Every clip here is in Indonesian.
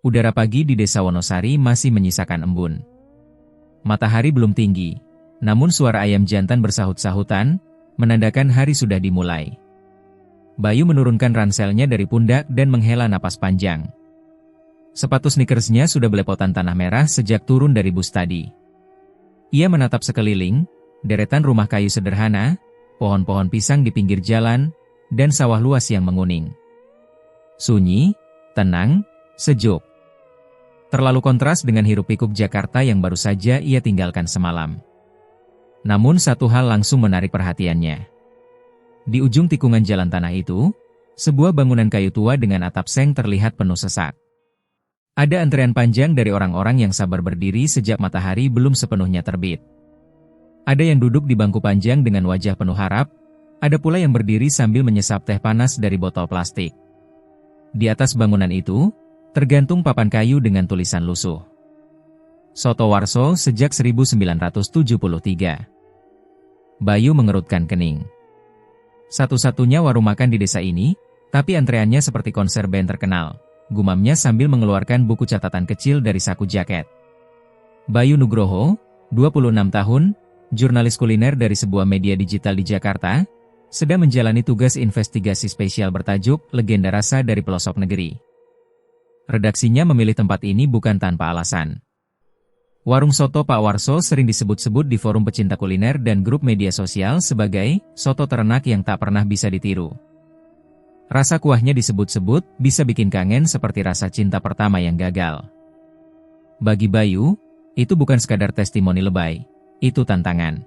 Udara pagi di Desa Wonosari masih menyisakan embun. Matahari belum tinggi, namun suara ayam jantan bersahut-sahutan, menandakan hari sudah dimulai. Bayu menurunkan ranselnya dari pundak dan menghela napas panjang. Sepatu sneakersnya sudah belepotan tanah merah sejak turun dari bus tadi. Ia menatap sekeliling, deretan rumah kayu sederhana, pohon-pohon pisang di pinggir jalan, dan sawah luas yang menguning. Sunyi, tenang, sejuk. Terlalu kontras dengan hiruk-pikuk Jakarta yang baru saja ia tinggalkan semalam. Namun satu hal langsung menarik perhatiannya. Di ujung tikungan jalan tanah itu, sebuah bangunan kayu tua dengan atap seng terlihat penuh sesak. Ada antrean panjang dari orang-orang yang sabar berdiri sejak matahari belum sepenuhnya terbit. Ada yang duduk di bangku panjang dengan wajah penuh harap, ada pula yang berdiri sambil menyesap teh panas dari botol plastik. Di atas bangunan itu, tergantung papan kayu dengan tulisan lusuh. Soto Warso sejak 1973. Bayu mengerutkan kening. Satu-satunya warung makan di desa ini, tapi antreannya seperti konser band terkenal, gumamnya sambil mengeluarkan buku catatan kecil dari saku jaket. Bayu Nugroho, 26 tahun, jurnalis kuliner dari sebuah media digital di Jakarta, sedang menjalani tugas investigasi spesial bertajuk Legenda Rasa dari Pelosok Negeri. Redaksinya memilih tempat ini bukan tanpa alasan. Warung soto Pak Warso sering disebut-sebut di forum pecinta kuliner dan grup media sosial sebagai soto ternak yang tak pernah bisa ditiru. Rasa kuahnya disebut-sebut bisa bikin kangen seperti rasa cinta pertama yang gagal. Bagi Bayu, itu bukan sekadar testimoni lebay, itu tantangan.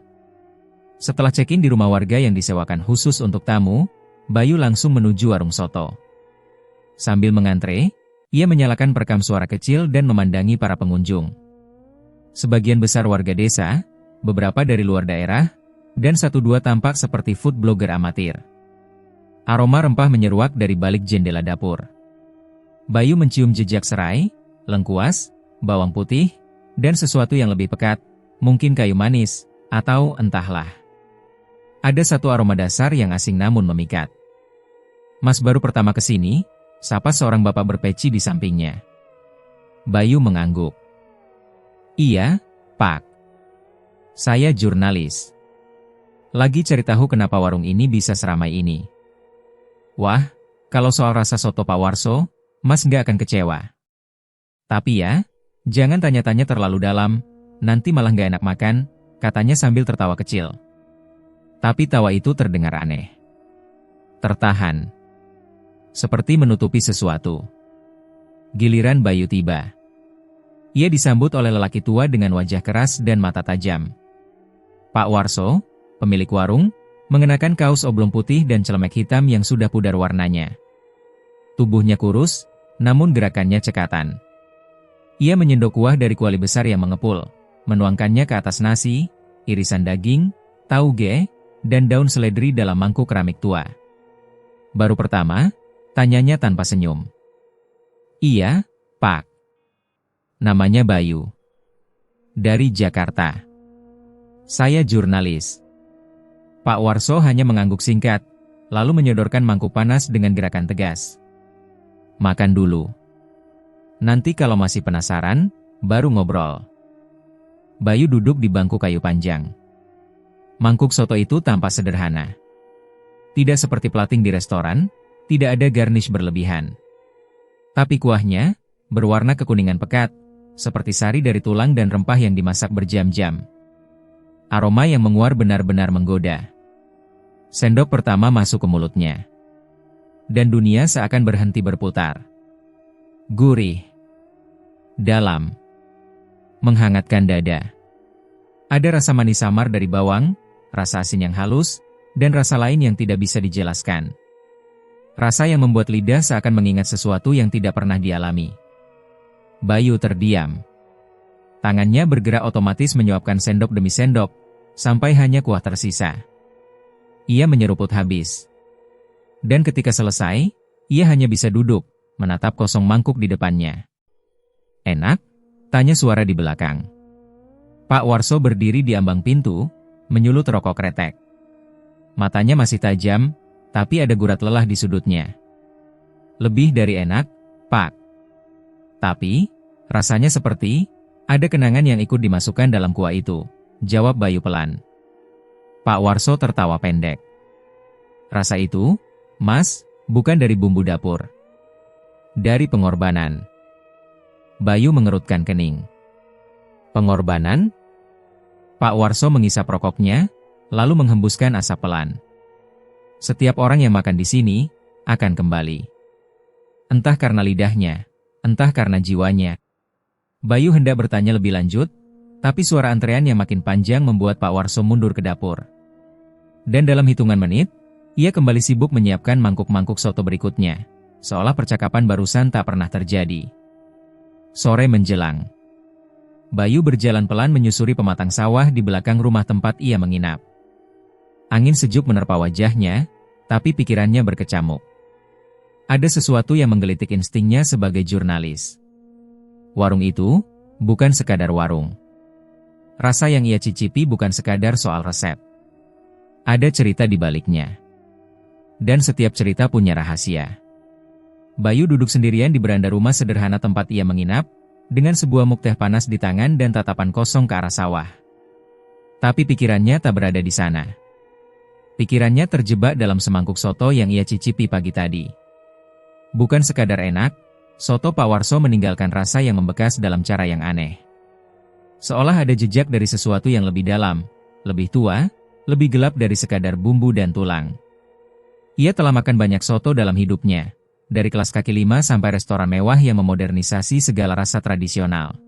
Setelah check-in di rumah warga yang disewakan khusus untuk tamu, Bayu langsung menuju warung soto. Sambil mengantre, ia menyalakan perekam suara kecil dan memandangi para pengunjung. Sebagian besar warga desa, beberapa dari luar daerah, dan satu dua tampak seperti food blogger amatir. Aroma rempah menyeruak dari balik jendela dapur. Bayu mencium jejak serai, lengkuas, bawang putih, dan sesuatu yang lebih pekat, mungkin kayu manis, atau entahlah. Ada satu aroma dasar yang asing namun memikat. Mas baru pertama kesini, sapa seorang bapak berpeci di sampingnya. Bayu mengangguk. Iya, Pak. Saya jurnalis. Lagi cari tahu kenapa warung ini bisa seramai ini. Wah, kalau soal rasa soto Pak Warso, Mas nggak akan kecewa. Tapi ya, jangan tanya-tanya terlalu dalam, nanti malah nggak enak makan, katanya sambil tertawa kecil. Tapi tawa itu terdengar aneh. Tertahan. Seperti menutupi sesuatu. Giliran Bayu tiba. Ia disambut oleh lelaki tua dengan wajah keras dan mata tajam. Pak Warso, pemilik warung, mengenakan kaos oblong putih dan celemek hitam yang sudah pudar warnanya. Tubuhnya kurus, namun gerakannya cekatan. Ia menyendok kuah dari kuali besar yang mengepul, menuangkannya ke atas nasi, irisan daging, tauge, dan daun seledri dalam mangkuk keramik tua. Baru pertama, tanyanya tanpa senyum. Iya, Pak. Namanya Bayu. Dari Jakarta. Saya jurnalis. Pak Warso hanya mengangguk singkat, lalu menyodorkan mangkuk panas dengan gerakan tegas. Makan dulu. Nanti kalau masih penasaran, baru ngobrol. Bayu duduk di bangku kayu panjang. Mangkuk soto itu tampak sederhana. Tidak seperti plating di restoran, tidak ada garnish berlebihan. Tapi kuahnya, berwarna kekuningan pekat, seperti sari dari tulang dan rempah yang dimasak berjam-jam. Aroma yang menguar benar-benar menggoda. Sendok pertama masuk ke mulutnya. Dan dunia seakan berhenti berputar. Gurih. Dalam. Menghangatkan dada. Ada rasa manis samar dari bawang, rasa asin yang halus, dan rasa lain yang tidak bisa dijelaskan. Rasa yang membuat lidah seakan mengingat sesuatu yang tidak pernah dialami. Bayu terdiam. Tangannya bergerak otomatis menyuapkan sendok demi sendok, sampai hanya kuah tersisa. Ia menyeruput habis. Dan ketika selesai, ia hanya bisa duduk, menatap kosong mangkuk di depannya. Enak? Tanya suara di belakang. Pak Warso berdiri di ambang pintu, menyulut rokok kretek. Matanya masih tajam, tapi ada gurat lelah di sudutnya. Lebih dari enak, Pak. Tapi, rasanya seperti ada kenangan yang ikut dimasukkan dalam kuah itu, jawab Bayu pelan. Pak Warso tertawa pendek. Rasa itu, Mas, bukan dari bumbu dapur. Dari pengorbanan. Bayu mengerutkan kening. Pengorbanan? Pak Warso mengisap rokoknya, lalu menghembuskan asap pelan. Setiap orang yang makan di sini, akan kembali. Entah karena lidahnya, entah karena jiwanya. Bayu hendak bertanya lebih lanjut, tapi suara antrean yang makin panjang membuat Pak Warso mundur ke dapur. Dan dalam hitungan menit, ia kembali sibuk menyiapkan mangkuk-mangkuk soto berikutnya, seolah percakapan barusan tak pernah terjadi. Sore menjelang. Bayu berjalan pelan menyusuri pematang sawah di belakang rumah tempat ia menginap. Angin sejuk menerpa wajahnya, tapi pikirannya berkecamuk. Ada sesuatu yang menggelitik instingnya sebagai jurnalis. Warung itu bukan sekadar warung. Rasa yang ia cicipi bukan sekadar soal resep. Ada cerita di baliknya. Dan setiap cerita punya rahasia. Bayu duduk sendirian di beranda rumah sederhana tempat ia menginap, dengan sebuah muk teh panas di tangan dan tatapan kosong ke arah sawah. Tapi pikirannya tak berada di sana. Pikirannya terjebak dalam semangkuk soto yang ia cicipi pagi tadi. Bukan sekadar enak, soto Pak Warso meninggalkan rasa yang membekas dalam cara yang aneh. Seolah ada jejak dari sesuatu yang lebih dalam, lebih tua, lebih gelap dari sekadar bumbu dan tulang. Ia telah makan banyak soto dalam hidupnya, dari kelas kaki lima sampai restoran mewah yang memodernisasi segala rasa tradisional.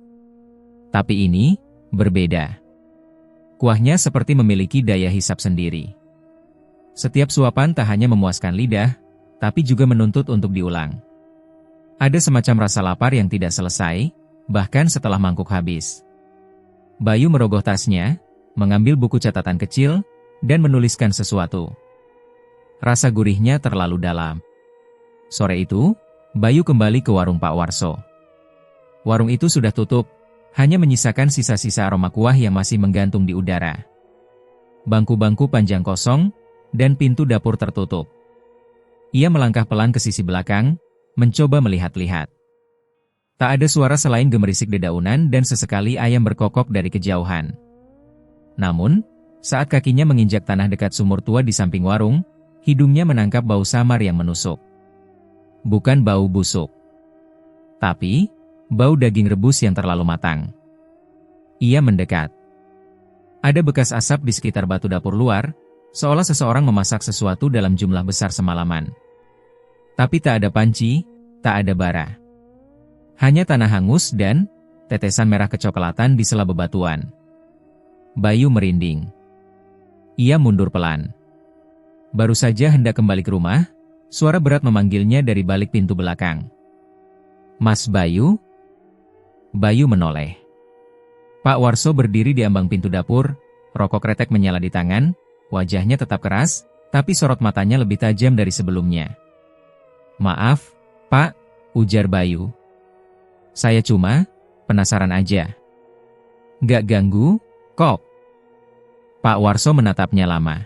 Tapi ini berbeda. Kuahnya seperti memiliki daya hisap sendiri. Setiap suapan tak hanya memuaskan lidah, tapi juga menuntut untuk diulang. Ada semacam rasa lapar yang tidak selesai, bahkan setelah mangkuk habis. Bayu merogoh tasnya, mengambil buku catatan kecil, dan menuliskan sesuatu. Rasa gurihnya terlalu dalam. Sore itu, Bayu kembali ke warung Pak Warso. Warung itu sudah tutup, hanya menyisakan sisa-sisa aroma kuah yang masih menggantung di udara. Bangku-bangku panjang kosong, dan pintu dapur tertutup. Ia melangkah pelan ke sisi belakang, mencoba melihat-lihat. Tak ada suara selain gemerisik dedaunan dan sesekali ayam berkokok dari kejauhan. Namun, saat kakinya menginjak tanah dekat sumur tua di samping warung, hidungnya menangkap bau samar yang menusuk. Bukan bau busuk, tapi bau daging rebus yang terlalu matang. Ia mendekat. Ada bekas asap di sekitar batu dapur luar, seolah seseorang memasak sesuatu dalam jumlah besar semalaman. Tapi tak ada panci, tak ada bara. Hanya tanah hangus dan tetesan merah kecoklatan di sela bebatuan. Bayu merinding. Ia mundur pelan. Baru saja hendak kembali ke rumah, suara berat memanggilnya dari balik pintu belakang. Mas Bayu? Bayu menoleh. Pak Warso berdiri di ambang pintu dapur, rokok kretek menyala di tangan, wajahnya tetap keras, tapi sorot matanya lebih tajam dari sebelumnya. Maaf, Pak, ujar Bayu. Saya cuma penasaran aja. Gak ganggu, kok. Pak Warso menatapnya lama.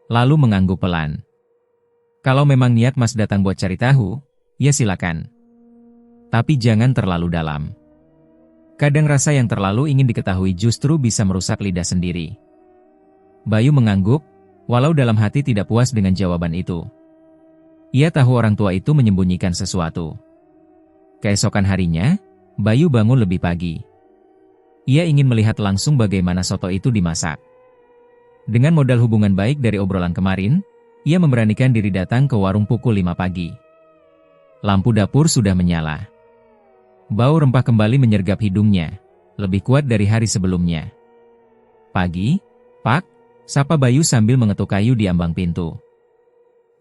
Lalu mengangguk pelan. Kalau memang niat Mas datang buat cari tahu, ya silakan. Tapi jangan terlalu dalam. Kadang rasa yang terlalu ingin diketahui justru bisa merusak lidah sendiri. Bayu mengangguk, walau dalam hati tidak puas dengan jawaban itu. Ia tahu orang tua itu menyembunyikan sesuatu. Keesokan harinya, Bayu bangun lebih pagi. Ia ingin melihat langsung bagaimana soto itu dimasak. Dengan modal hubungan baik dari obrolan kemarin, ia memberanikan diri datang ke warung pukul 5 pagi. Lampu dapur sudah menyala. Bau rempah kembali menyergap hidungnya, lebih kuat dari hari sebelumnya. Pagi, Pak, sapa Bayu sambil mengetuk kayu di ambang pintu.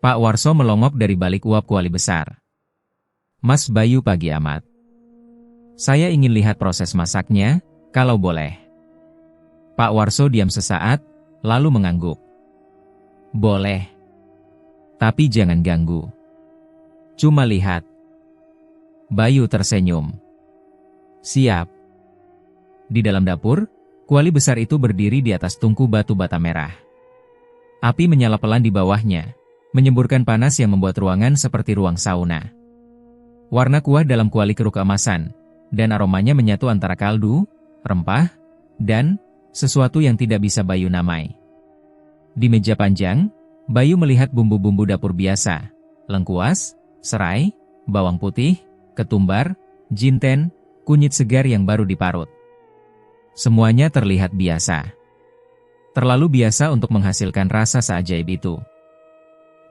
Pak Warso melongok dari balik uap kuali besar. Mas Bayu, pagi amat. Saya ingin lihat proses masaknya, kalau boleh. Pak Warso diam sesaat, lalu mengangguk. Boleh. Tapi jangan ganggu. Cuma lihat. Bayu tersenyum. Siap. Di dalam dapur, kuali besar itu berdiri di atas tungku batu bata merah. Api menyala pelan di bawahnya, menyemburkan panas yang membuat ruangan seperti ruang sauna. Warna kuah dalam kuali keruk keemasan, dan aromanya menyatu antara kaldu, rempah, dan sesuatu yang tidak bisa Bayu namai. Di meja panjang, Bayu melihat bumbu-bumbu dapur biasa, lengkuas, serai, bawang putih, ketumbar, jinten, kunyit segar yang baru diparut. Semuanya terlihat biasa. Terlalu biasa untuk menghasilkan rasa seajaib itu.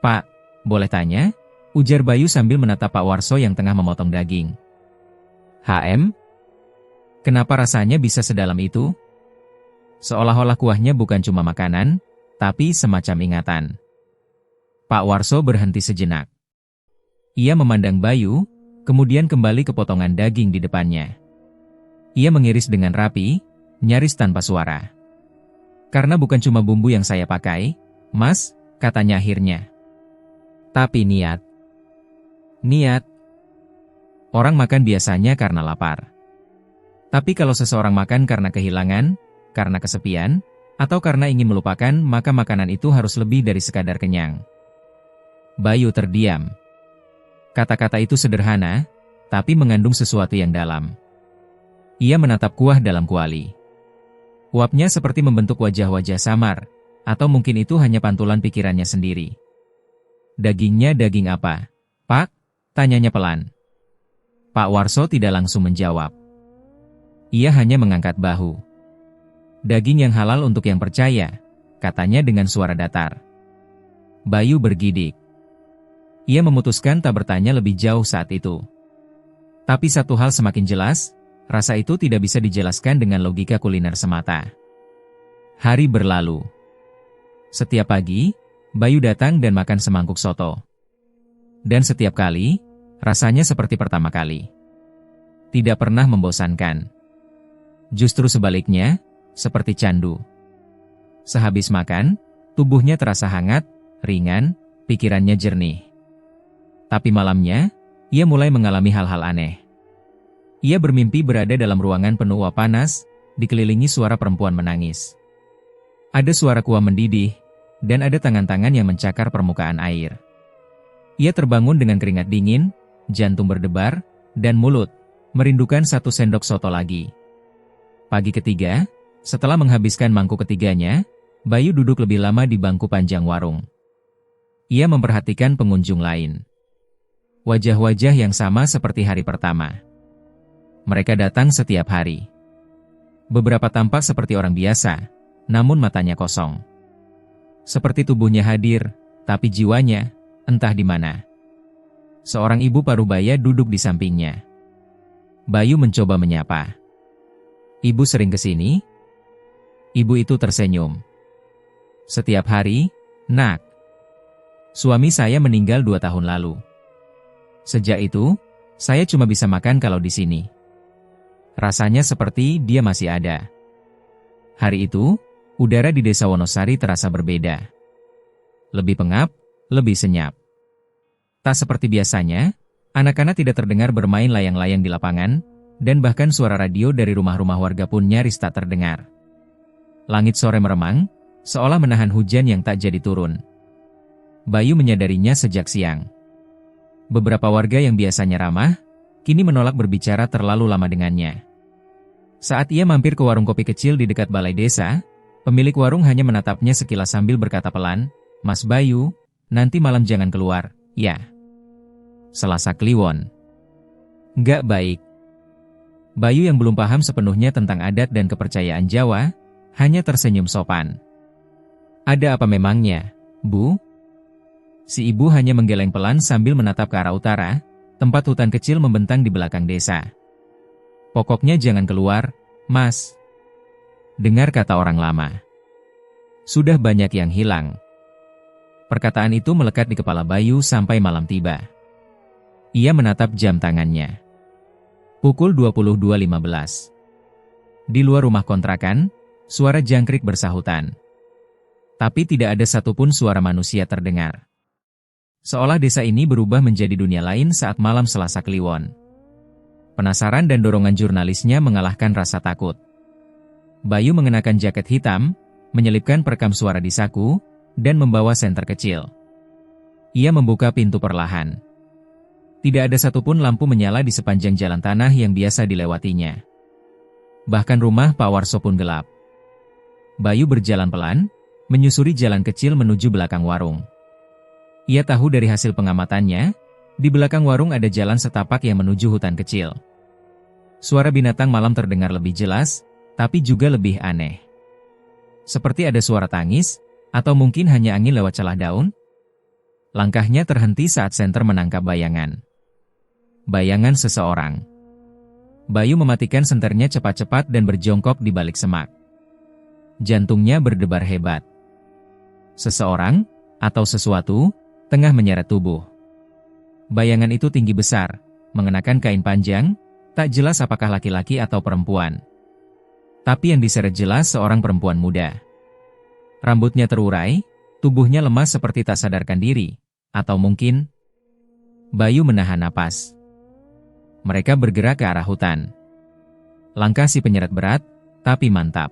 "Pak, boleh tanya?" ujar Bayu sambil menatap Pak Warso yang tengah memotong daging. "HM? Kenapa rasanya bisa sedalam itu?" Seolah-olah kuahnya bukan cuma makanan, tapi semacam ingatan. Pak Warso berhenti sejenak. Ia memandang Bayu, kemudian kembali ke potongan daging di depannya. Ia mengiris dengan rapi, nyaris tanpa suara. "Karena bukan cuma bumbu yang saya pakai, Mas," katanya akhirnya. "Tapi niat." "Niat?" Orang makan biasanya karena lapar. Tapi kalau seseorang makan karena kehilangan, karena kesepian, atau karena ingin melupakan, maka makanan itu harus lebih dari sekadar kenyang. Bayu terdiam. Kata-kata itu sederhana, tapi mengandung sesuatu yang dalam. Ia menatap kuah dalam kuali. Uapnya seperti membentuk wajah-wajah samar, atau mungkin itu hanya pantulan pikirannya sendiri. "Dagingnya daging apa, Pak?" tanyanya pelan. Pak Warso tidak langsung menjawab. Ia hanya mengangkat bahu. "Daging yang halal untuk yang percaya," katanya dengan suara datar. Bayu bergidik. Ia memutuskan tak bertanya lebih jauh saat itu. Tapi satu hal semakin jelas, rasa itu tidak bisa dijelaskan dengan logika kuliner semata. Hari berlalu. Setiap pagi, Bayu datang dan makan semangkuk soto. Dan setiap kali, rasanya seperti pertama kali. Tidak pernah membosankan. Justru sebaliknya, seperti candu. Sehabis makan, tubuhnya terasa hangat, ringan, pikirannya jernih. Tapi malamnya, ia mulai mengalami hal-hal aneh. Ia bermimpi berada dalam ruangan penuh uap panas, dikelilingi suara perempuan menangis. Ada suara kuah mendidih, dan ada tangan-tangan yang mencakar permukaan air. Ia terbangun dengan keringat dingin, jantung berdebar, dan mulut merindukan satu sendok soto lagi. Pagi ketiga, setelah menghabiskan mangkuk ketiganya, Bayu duduk lebih lama di bangku panjang warung. Ia memperhatikan pengunjung lain. Wajah-wajah yang sama seperti hari pertama. Mereka datang setiap hari. Beberapa tampak seperti orang biasa, namun matanya kosong. Seperti tubuhnya hadir, tapi jiwanya, entah di mana. Seorang ibu parubaya duduk di sampingnya. Bayu mencoba menyapa. "Ibu sering ke sini?" Ibu itu tersenyum. "Setiap hari, Nak. Suami saya meninggal 2 tahun lalu. Sejak itu, saya cuma bisa makan kalau di sini. Rasanya seperti dia masih ada." Hari itu, udara di desa Wonosari terasa berbeda. Lebih pengap, lebih senyap. Tak seperti biasanya, anak-anak tidak terdengar bermain layang-layang di lapangan, dan bahkan suara radio dari rumah-rumah warga pun nyaris tak terdengar. Langit sore meremang, seolah menahan hujan yang tak jadi turun. Bayu menyadarinya sejak siang. Beberapa warga yang biasanya ramah, kini menolak berbicara terlalu lama dengannya. Saat ia mampir ke warung kopi kecil di dekat balai desa, pemilik warung hanya menatapnya sekilas sambil berkata pelan, "Mas Bayu, nanti malam jangan keluar, ya." Selasa Kliwon. Nggak baik. Bayu yang belum paham sepenuhnya tentang adat dan kepercayaan Jawa, hanya tersenyum sopan. "Ada apa memangnya, Bu?" Si ibu hanya menggeleng pelan sambil menatap ke arah utara, tempat hutan kecil membentang di belakang desa. "Pokoknya jangan keluar, Mas." Dengar kata orang lama. Sudah banyak yang hilang. Perkataan itu melekat di kepala Bayu sampai malam tiba. Ia menatap jam tangannya. Pukul 22.15. Di luar rumah kontrakan, suara jangkrik bersahutan. Tapi tidak ada satupun suara manusia terdengar. Seolah desa ini berubah menjadi dunia lain saat malam Selasa Kliwon. Penasaran dan dorongan jurnalisnya mengalahkan rasa takut. Bayu mengenakan jaket hitam, menyelipkan perekam suara di saku, dan membawa senter kecil. Ia membuka pintu perlahan. Tidak ada satupun lampu menyala di sepanjang jalan tanah yang biasa dilewatinya. Bahkan rumah Pak Warso pun gelap. Bayu berjalan pelan, menyusuri jalan kecil menuju belakang warung. Ia tahu dari hasil pengamatannya, di belakang warung ada jalan setapak yang menuju hutan kecil. Suara binatang malam terdengar lebih jelas, tapi juga lebih aneh. Seperti ada suara tangis, atau mungkin hanya angin lewat celah daun. Langkahnya terhenti saat senter menangkap bayangan. Bayangan seseorang. Bayu mematikan senternya cepat-cepat dan berjongkok di balik semak. Jantungnya berdebar hebat. Seseorang, atau sesuatu, tengah menyeret tubuh. Bayangan itu tinggi besar, mengenakan kain panjang, tak jelas apakah laki-laki atau perempuan. Tapi yang diseret jelas seorang perempuan muda. Rambutnya terurai, tubuhnya lemas seperti tak sadarkan diri, atau mungkin... Bayu menahan napas. Mereka bergerak ke arah hutan. Langkah si penyeret berat, tapi mantap.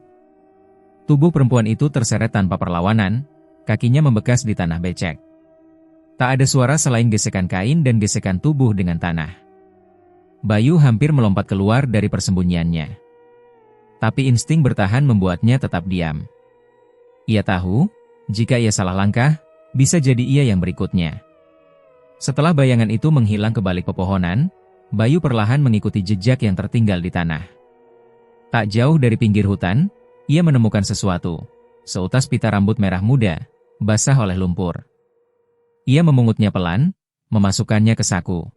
Tubuh perempuan itu terseret tanpa perlawanan, kakinya membekas di tanah becek. Tak ada suara selain gesekan kain dan gesekan tubuh dengan tanah. Bayu hampir melompat keluar dari persembunyiannya. Tapi insting bertahan membuatnya tetap diam. Ia tahu, jika ia salah langkah, bisa jadi ia yang berikutnya. Setelah bayangan itu menghilang ke balik pepohonan, Bayu perlahan mengikuti jejak yang tertinggal di tanah. Tak jauh dari pinggir hutan, ia menemukan sesuatu, seutas pita rambut merah muda, basah oleh lumpur. Ia memungutnya pelan, memasukkannya ke saku.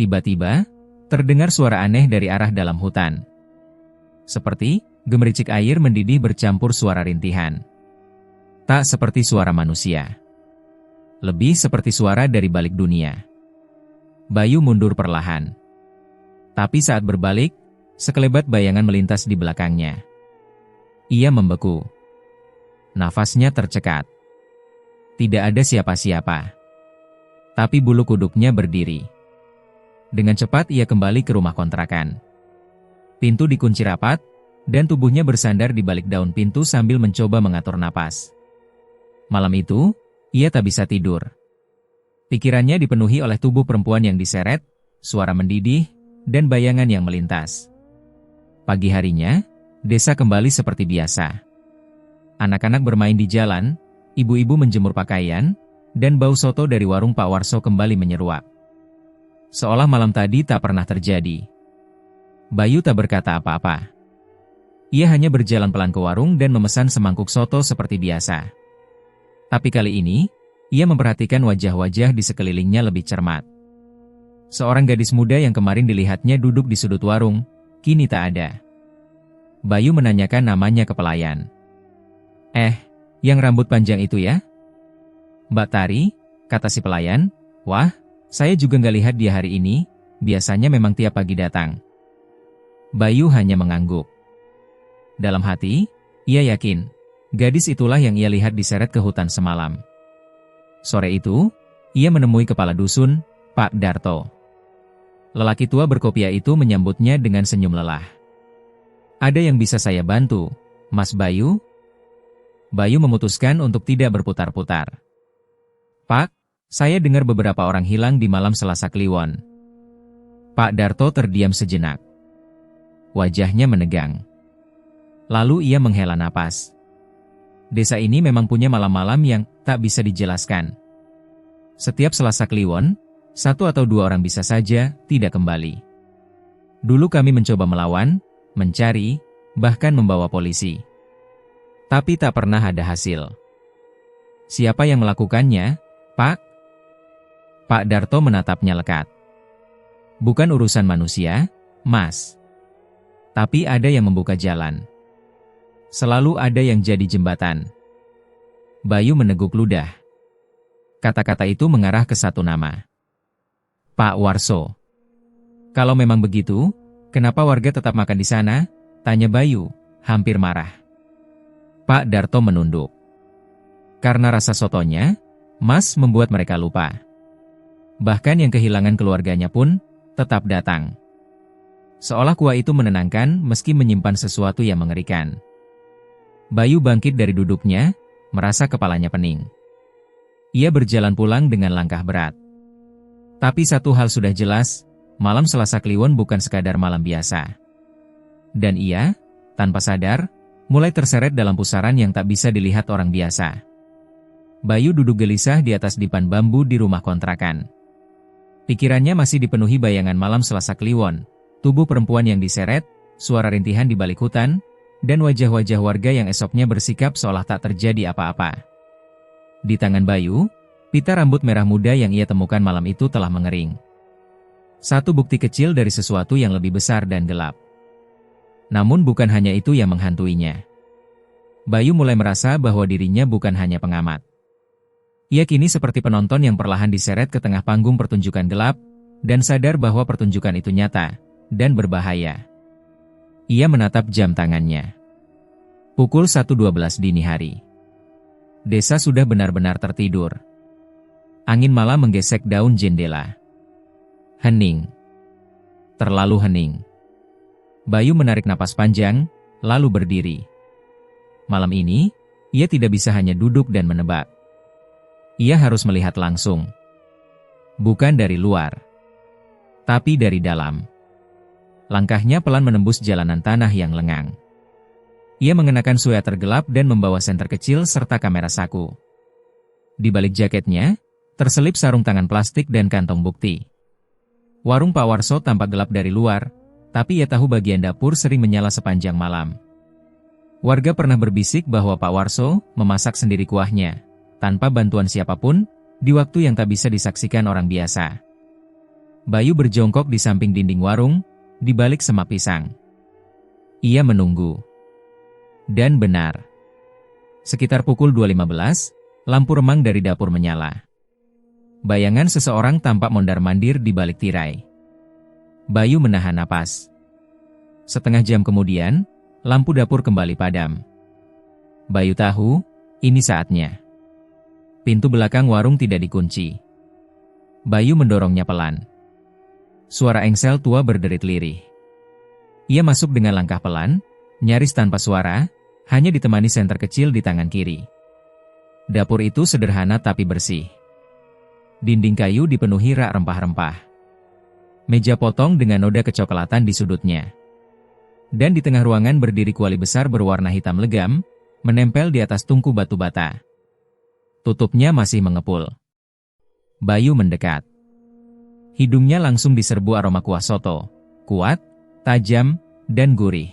Tiba-tiba, terdengar suara aneh dari arah dalam hutan. Seperti gemericik air mendidih bercampur suara rintihan. Tak seperti suara manusia. Lebih seperti suara dari balik dunia. Bayu mundur perlahan. Tapi saat berbalik, sekelebat bayangan melintas di belakangnya. Ia membeku. Nafasnya tercekat. Tidak ada siapa-siapa. Tapi bulu kuduknya berdiri. Dengan cepat ia kembali ke rumah kontrakan. Pintu dikunci rapat, dan tubuhnya bersandar di balik daun pintu sambil mencoba mengatur napas. Malam itu, ia tak bisa tidur. Pikirannya dipenuhi oleh tubuh perempuan yang diseret, suara mendidih, dan bayangan yang melintas. Pagi harinya, desa kembali seperti biasa. Anak-anak bermain di jalan, ibu-ibu menjemur pakaian, dan bau soto dari warung Pak Warso kembali menyeruak. Seolah malam tadi tak pernah terjadi. Bayu tak berkata apa-apa. Ia hanya berjalan pelan ke warung dan memesan semangkuk soto seperti biasa. Tapi kali ini, ia memperhatikan wajah-wajah di sekelilingnya lebih cermat. Seorang gadis muda yang kemarin dilihatnya duduk di sudut warung, kini tak ada. Bayu menanyakan namanya ke pelayan. Yang rambut panjang itu ya? Mbak Tari, kata si pelayan. Wah, saya juga nggak lihat dia hari ini, biasanya memang tiap pagi datang. Bayu hanya mengangguk. Dalam hati, ia yakin, gadis itulah yang ia lihat diseret ke hutan semalam. Sore itu, ia menemui kepala dusun, Pak Darto. Lelaki tua berkopiah itu menyambutnya dengan senyum lelah. Ada yang bisa saya bantu, Mas Bayu? Bayu memutuskan untuk tidak berputar-putar. Pak, saya dengar beberapa orang hilang di malam Selasa Kliwon. Pak Darto terdiam sejenak. Wajahnya menegang. Lalu ia menghela napas. Desa ini memang punya malam-malam yang tak bisa dijelaskan. Setiap Selasa Kliwon, 1 atau 2 orang bisa saja tidak kembali. Dulu kami mencoba melawan, mencari, bahkan membawa polisi. Tapi tak pernah ada hasil. Siapa yang melakukannya, Pak? Pak Darto menatapnya lekat. Bukan urusan manusia, Mas. Tapi ada yang membuka jalan. Selalu ada yang jadi jembatan. Bayu meneguk ludah. Kata-kata itu mengarah ke satu nama. Pak Warso. Kalau memang begitu, kenapa warga tetap makan di sana? Tanya Bayu, hampir marah. Pak Darto menunduk. Karena rasa sotonya, Mas membuat mereka lupa. Bahkan yang kehilangan keluarganya pun tetap datang. Seolah kuah itu menenangkan meski menyimpan sesuatu yang mengerikan. Bayu bangkit dari duduknya, merasa kepalanya pening. Ia berjalan pulang dengan langkah berat. Tapi satu hal sudah jelas, malam Selasa Kliwon bukan sekadar malam biasa. Dan ia, tanpa sadar, mulai terseret dalam pusaran yang tak bisa dilihat orang biasa. Bayu duduk gelisah di atas dipan bambu di rumah kontrakan. Pikirannya masih dipenuhi bayangan malam Selasa Kliwon, tubuh perempuan yang diseret, suara rintihan di balik hutan, dan wajah-wajah warga yang esoknya bersikap seolah tak terjadi apa-apa. Di tangan Bayu, pita rambut merah muda yang ia temukan malam itu telah mengering. Satu bukti kecil dari sesuatu yang lebih besar dan gelap. Namun bukan hanya itu yang menghantuinya. Bayu mulai merasa bahwa dirinya bukan hanya pengamat. Ia kini seperti penonton yang perlahan diseret ke tengah panggung pertunjukan gelap, dan sadar bahwa pertunjukan itu nyata dan berbahaya. Ia menatap jam tangannya. Pukul 1.12 dini hari. Desa sudah benar-benar tertidur. Angin malam menggesek daun jendela. Hening. Terlalu hening. Bayu menarik napas panjang, lalu berdiri. Malam ini, ia tidak bisa hanya duduk dan menebak. Ia harus melihat langsung. Bukan dari luar, tapi dari dalam. Langkahnya pelan menembus jalanan tanah yang lengang. Ia mengenakan sweater gelap dan membawa senter kecil serta kamera saku. Di balik jaketnya, terselip sarung tangan plastik dan kantong bukti. Warung Pak Warso tampak gelap dari luar, tapi ia tahu bagian dapur sering menyala sepanjang malam. Warga pernah berbisik bahwa Pak Warso memasak sendiri kuahnya, tanpa bantuan siapapun, di waktu yang tak bisa disaksikan orang biasa. Bayu berjongkok di samping dinding warung, di balik semak pisang. Ia menunggu. Dan benar. Sekitar pukul 2.15, lampu remang dari dapur menyala. Bayangan seseorang tampak mondar-mandir di balik tirai. Bayu menahan napas. Setengah jam kemudian, lampu dapur kembali padam. Bayu tahu, ini saatnya. Pintu belakang warung tidak dikunci. Bayu mendorongnya pelan. Suara engsel tua berderit lirih. Ia masuk dengan langkah pelan, nyaris tanpa suara, hanya ditemani senter kecil di tangan kiri. Dapur itu sederhana tapi bersih. Dinding kayu dipenuhi rak rempah-rempah. Meja potong dengan noda kecoklatan di sudutnya. Dan di tengah ruangan berdiri kuali besar berwarna hitam legam, menempel di atas tungku batu bata. Tutupnya masih mengepul. Bayu mendekat. Hidungnya langsung diserbu aroma kuah soto. Kuat, tajam, dan gurih.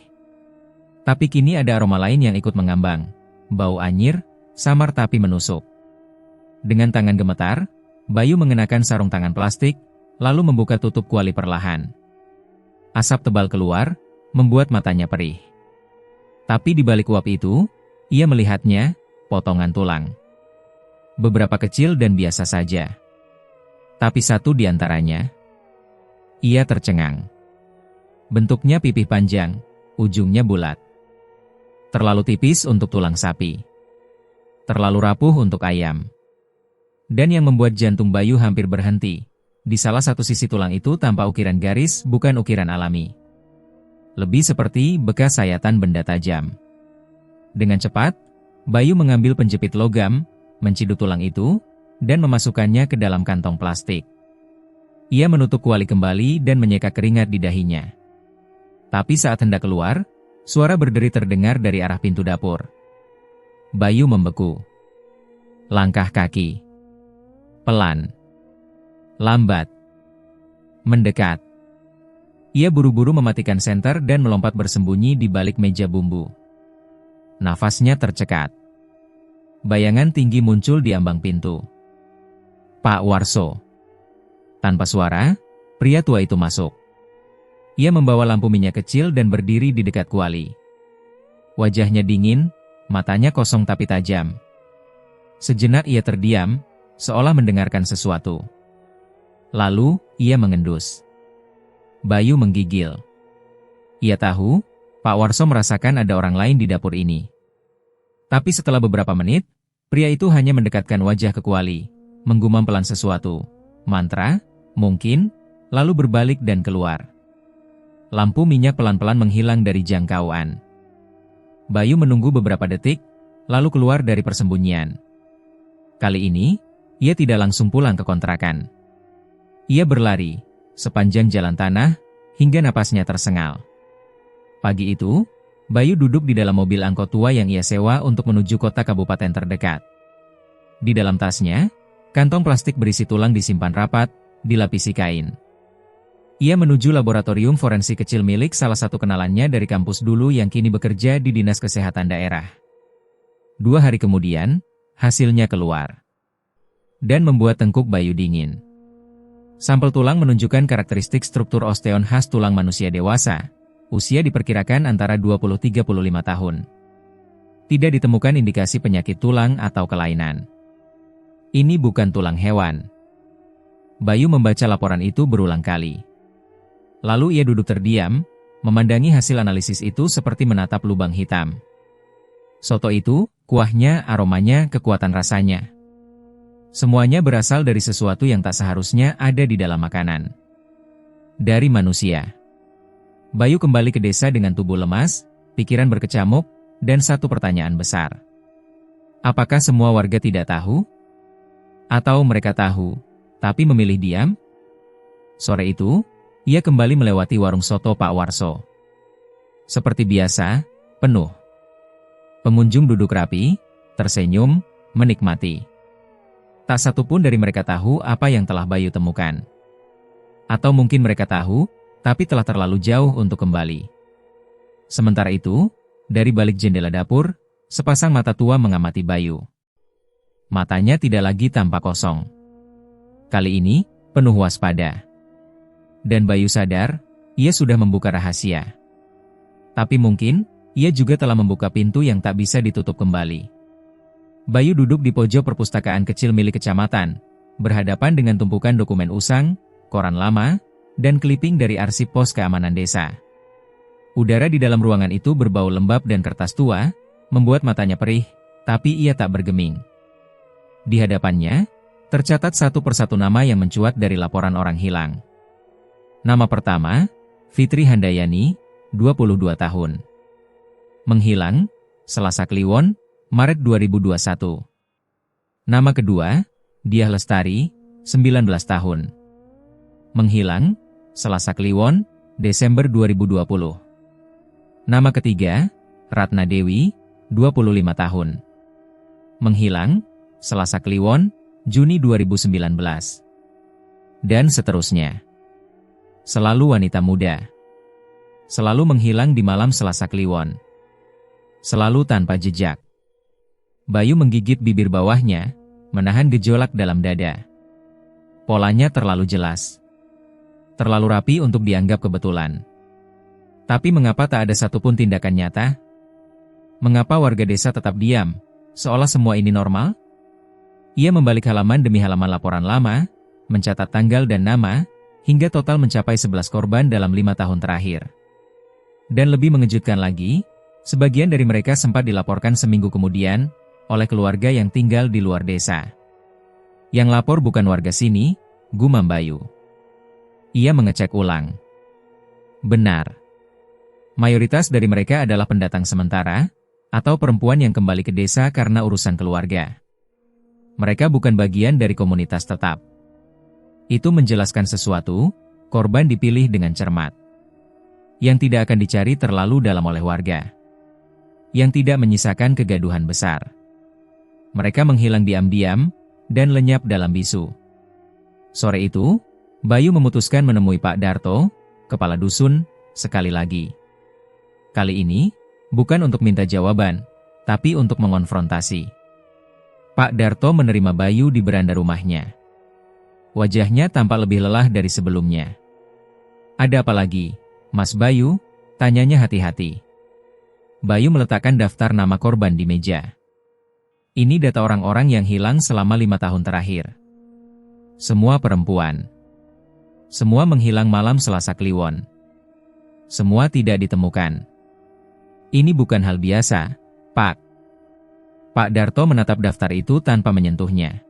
Tapi kini ada aroma lain yang ikut mengambang. Bau anyir, samar tapi menusuk. Dengan tangan gemetar, Bayu mengenakan sarung tangan plastik, lalu membuka tutup kuali perlahan. Asap tebal keluar, membuat matanya perih. Tapi di balik uap itu, ia melihatnya, potongan tulang. Beberapa kecil dan biasa saja. Tapi satu di antaranya. Ia tercengang. Bentuknya pipih panjang, ujungnya bulat. Terlalu tipis untuk tulang sapi. Terlalu rapuh untuk ayam. Dan yang membuat jantung Bayu hampir berhenti, di salah satu sisi tulang itu tampak ukiran garis bukan ukiran alami. Lebih seperti bekas sayatan benda tajam. Dengan cepat, Bayu mengambil penjepit logam, menciduk tulang itu, dan memasukkannya ke dalam kantong plastik. Ia menutup kuali kembali dan menyeka keringat di dahinya. Tapi saat hendak keluar, suara berderit terdengar dari arah pintu dapur. Bayu membeku. Langkah kaki. Pelan. Lambat. Mendekat. Ia buru-buru mematikan senter dan melompat bersembunyi di balik meja bumbu. Nafasnya tercekat. Bayangan tinggi muncul di ambang pintu. Pak Warso. Tanpa suara, pria tua itu masuk. Ia membawa lampu minyak kecil dan berdiri di dekat kuali. Wajahnya dingin, matanya kosong tapi tajam. Sejenak ia terdiam, seolah mendengarkan sesuatu. Lalu, ia mengendus. Bayu menggigil. Ia tahu, Pak Warso merasakan ada orang lain di dapur ini. Tapi setelah beberapa menit, pria itu hanya mendekatkan wajah ke kuali, menggumam pelan sesuatu, mantra, mungkin, lalu berbalik dan keluar. Lampu minyak pelan-pelan menghilang dari jangkauan. Bayu menunggu beberapa detik, lalu keluar dari persembunyian. Kali ini, ia tidak langsung pulang ke kontrakan. Ia berlari sepanjang jalan tanah hingga napasnya tersengal. Pagi itu, Bayu duduk di dalam mobil angkot tua yang ia sewa untuk menuju kota kabupaten terdekat. Di dalam tasnya, kantong plastik berisi tulang disimpan rapat, dilapisi kain. Ia menuju laboratorium forensik kecil milik salah satu kenalannya dari kampus dulu yang kini bekerja di Dinas Kesehatan Daerah. 2 hari kemudian, hasilnya keluar. Dan membuat tengkuk Bayu dingin. Sampel tulang menunjukkan karakteristik struktur osteon khas tulang manusia dewasa. Usia diperkirakan antara 20-35 tahun. Tidak ditemukan indikasi penyakit tulang atau kelainan. Ini bukan tulang hewan. Bayu membaca laporan itu berulang kali. Lalu ia duduk terdiam, memandangi hasil analisis itu seperti menatap lubang hitam. Soto itu, kuahnya, aromanya, kekuatan rasanya. Semuanya berasal dari sesuatu yang tak seharusnya ada di dalam makanan. Dari manusia. Bayu kembali ke desa dengan tubuh lemas, pikiran berkecamuk, dan satu pertanyaan besar. Apakah semua warga tidak tahu? Atau mereka tahu, tapi memilih diam? Sore itu, ia kembali melewati warung soto Pak Warso. Seperti biasa, penuh. Pengunjung duduk rapi, tersenyum, menikmati. Tak satu pun dari mereka tahu apa yang telah Bayu temukan. Atau mungkin mereka tahu, tapi telah terlalu jauh untuk kembali. Sementara itu, dari balik jendela dapur, sepasang mata tua mengamati Bayu. Matanya tidak lagi tampak kosong. Kali ini, penuh waspada. Dan Bayu sadar, ia sudah membuka rahasia. Tapi mungkin, ia juga telah membuka pintu yang tak bisa ditutup kembali. Bayu duduk di pojok perpustakaan kecil milik kecamatan, berhadapan dengan tumpukan dokumen usang, koran lama, dan clipping dari arsip pos keamanan desa. Udara di dalam ruangan itu berbau lembab dan kertas tua, membuat matanya perih, tapi ia tak bergeming. Di hadapannya, tercatat satu persatu nama yang mencuat dari laporan orang hilang. Nama pertama, Fitri Handayani, 22 tahun. Menghilang, Selasa Kliwon, Maret 2021. Nama kedua, Diah Lestari, 19 tahun. Menghilang, Selasa Kliwon, Desember 2020. Nama ketiga, Ratna Dewi, 25 tahun. Menghilang, Selasa Kliwon, Juni 2019. Dan seterusnya. Selalu wanita muda. Selalu menghilang di malam Selasa Kliwon. Selalu tanpa jejak. Bayu menggigit bibir bawahnya, menahan gejolak dalam dada. Polanya terlalu jelas. Terlalu rapi untuk dianggap kebetulan. Tapi mengapa tak ada satupun tindakan nyata? Mengapa warga desa tetap diam, seolah semua ini normal? Ia membalik halaman demi halaman laporan lama, mencatat tanggal dan nama, hingga total mencapai 11 korban dalam 5 tahun terakhir. Dan lebih mengejutkan lagi, sebagian dari mereka sempat dilaporkan seminggu kemudian, oleh keluarga yang tinggal di luar desa. Yang lapor bukan warga sini, gumam Bayu. Ia mengecek ulang. Benar. Mayoritas dari mereka adalah pendatang sementara, atau perempuan yang kembali ke desa karena urusan keluarga. Mereka bukan bagian dari komunitas tetap. Itu menjelaskan sesuatu, korban dipilih dengan cermat. Yang tidak akan dicari terlalu dalam oleh warga. Yang tidak menyisakan kegaduhan besar. Mereka menghilang diam-diam, dan lenyap dalam bisu. Sore itu, Bayu memutuskan menemui Pak Darto, kepala dusun, sekali lagi. Kali ini, bukan untuk minta jawaban, tapi untuk mengonfrontasi. Pak Darto menerima Bayu di beranda rumahnya. Wajahnya tampak lebih lelah dari sebelumnya. Ada apa lagi, Mas Bayu? Tanyanya hati-hati. Bayu meletakkan daftar nama korban di meja. Ini data orang-orang yang hilang selama 5 tahun terakhir. Semua perempuan. Semua menghilang malam Selasa Kliwon. Semua tidak ditemukan. Ini bukan hal biasa, Pak. Pak Darto menatap daftar itu tanpa menyentuhnya.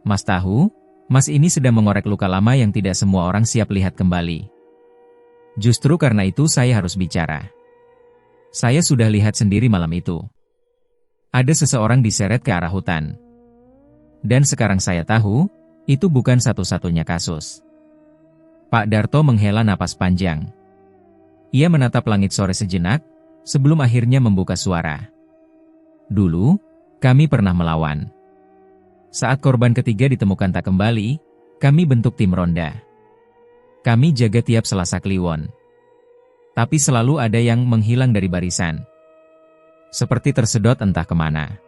Mas tahu, Mas ini sedang mengorek luka lama yang tidak semua orang siap lihat kembali. Justru karena itu saya harus bicara. Saya sudah lihat sendiri malam itu. Ada seseorang diseret ke arah hutan. Dan sekarang saya tahu, Itu bukan satu-satunya kasus. Pak Darto menghela napas panjang. Ia menatap langit sore sejenak, sebelum akhirnya membuka suara. Dulu, kami pernah melawan. Saat korban ketiga ditemukan tak kembali, kami bentuk tim ronda. Kami jaga tiap Selasa Kliwon. Tapi selalu ada yang menghilang dari barisan. Seperti tersedot entah kemana.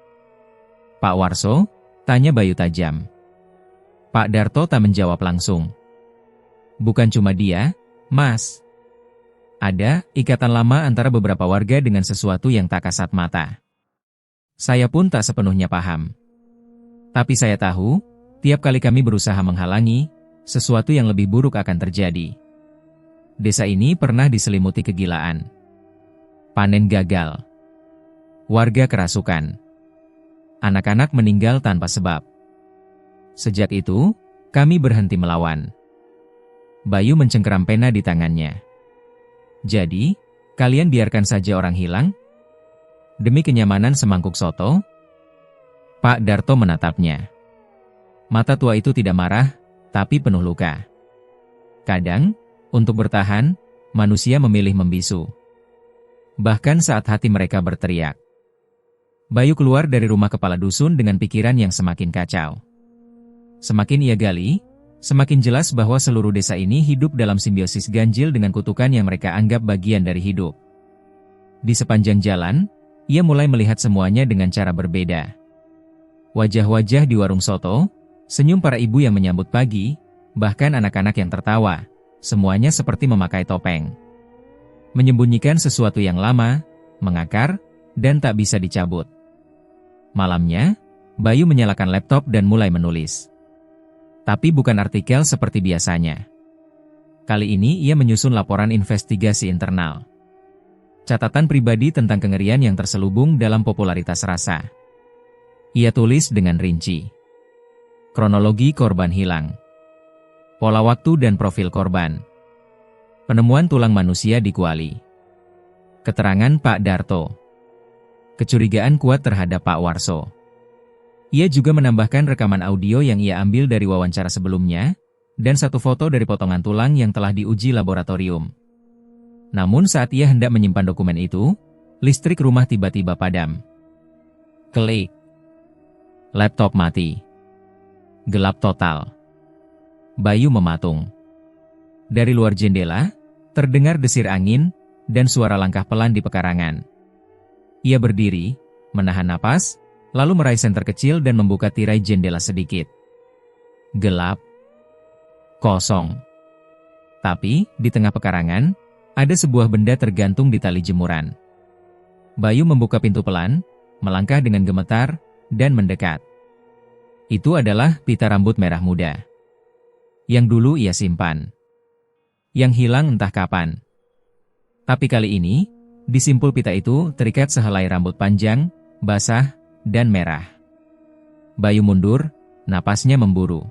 Pak Warso, tanya Bayu tajam. Pak Darto tak menjawab langsung. Bukan cuma dia, Mas. Ada ikatan lama antara beberapa warga dengan sesuatu yang tak kasat mata. Saya pun tak sepenuhnya paham. Tapi saya tahu, tiap kali kami berusaha menghalangi, sesuatu yang lebih buruk akan terjadi. Desa ini pernah diselimuti kegilaan. Panen gagal. Warga kerasukan. Anak-anak meninggal tanpa sebab. Sejak itu, kami berhenti melawan. Bayu mencengkeram pena di tangannya. Jadi, kalian biarkan saja orang hilang? Demi kenyamanan semangkuk soto? Pak Darto menatapnya. Mata tua itu tidak marah, tapi penuh luka. Kadang, untuk bertahan, manusia memilih membisu. Bahkan saat hati mereka berteriak. Bayu keluar dari rumah kepala dusun dengan pikiran yang semakin kacau. Semakin ia gali, semakin jelas bahwa seluruh desa ini hidup dalam simbiosis ganjil dengan kutukan yang mereka anggap bagian dari hidup. Di sepanjang jalan, ia mulai melihat semuanya dengan cara berbeda. Wajah-wajah di warung soto, senyum para ibu yang menyambut pagi, bahkan anak-anak yang tertawa, semuanya seperti memakai topeng. Menyembunyikan sesuatu yang lama, mengakar, dan tak bisa dicabut. Malamnya, Bayu menyalakan laptop dan mulai menulis. Tapi bukan artikel seperti biasanya. Kali ini ia menyusun laporan investigasi internal. Catatan pribadi tentang kengerian yang terselubung dalam popularitas rasa. Ia tulis dengan rinci. Kronologi korban hilang. Pola waktu dan profil korban. Penemuan tulang manusia di kuali. Keterangan Pak Darto. Kecurigaan kuat terhadap Pak Warso. Ia juga menambahkan rekaman audio yang ia ambil dari wawancara sebelumnya, dan satu foto dari potongan tulang yang telah diuji laboratorium. Namun saat ia hendak menyimpan dokumen itu, listrik rumah tiba-tiba padam. Klik. Laptop mati. Gelap total. Bayu mematung. Dari luar jendela, terdengar desir angin, dan suara langkah pelan di pekarangan. Ia berdiri, menahan napas, lalu meraih senter kecil dan membuka tirai jendela sedikit. Gelap. Kosong. Tapi, di tengah pekarangan, ada sebuah benda tergantung di tali jemuran. Bayu membuka pintu pelan, melangkah dengan gemetar, dan mendekat. Itu adalah pita rambut merah muda. Yang dulu ia simpan. Yang hilang entah kapan. Tapi kali ini, di simpul pita itu terikat sehelai rambut panjang, basah, dan merah. Bayu mundur, napasnya memburu.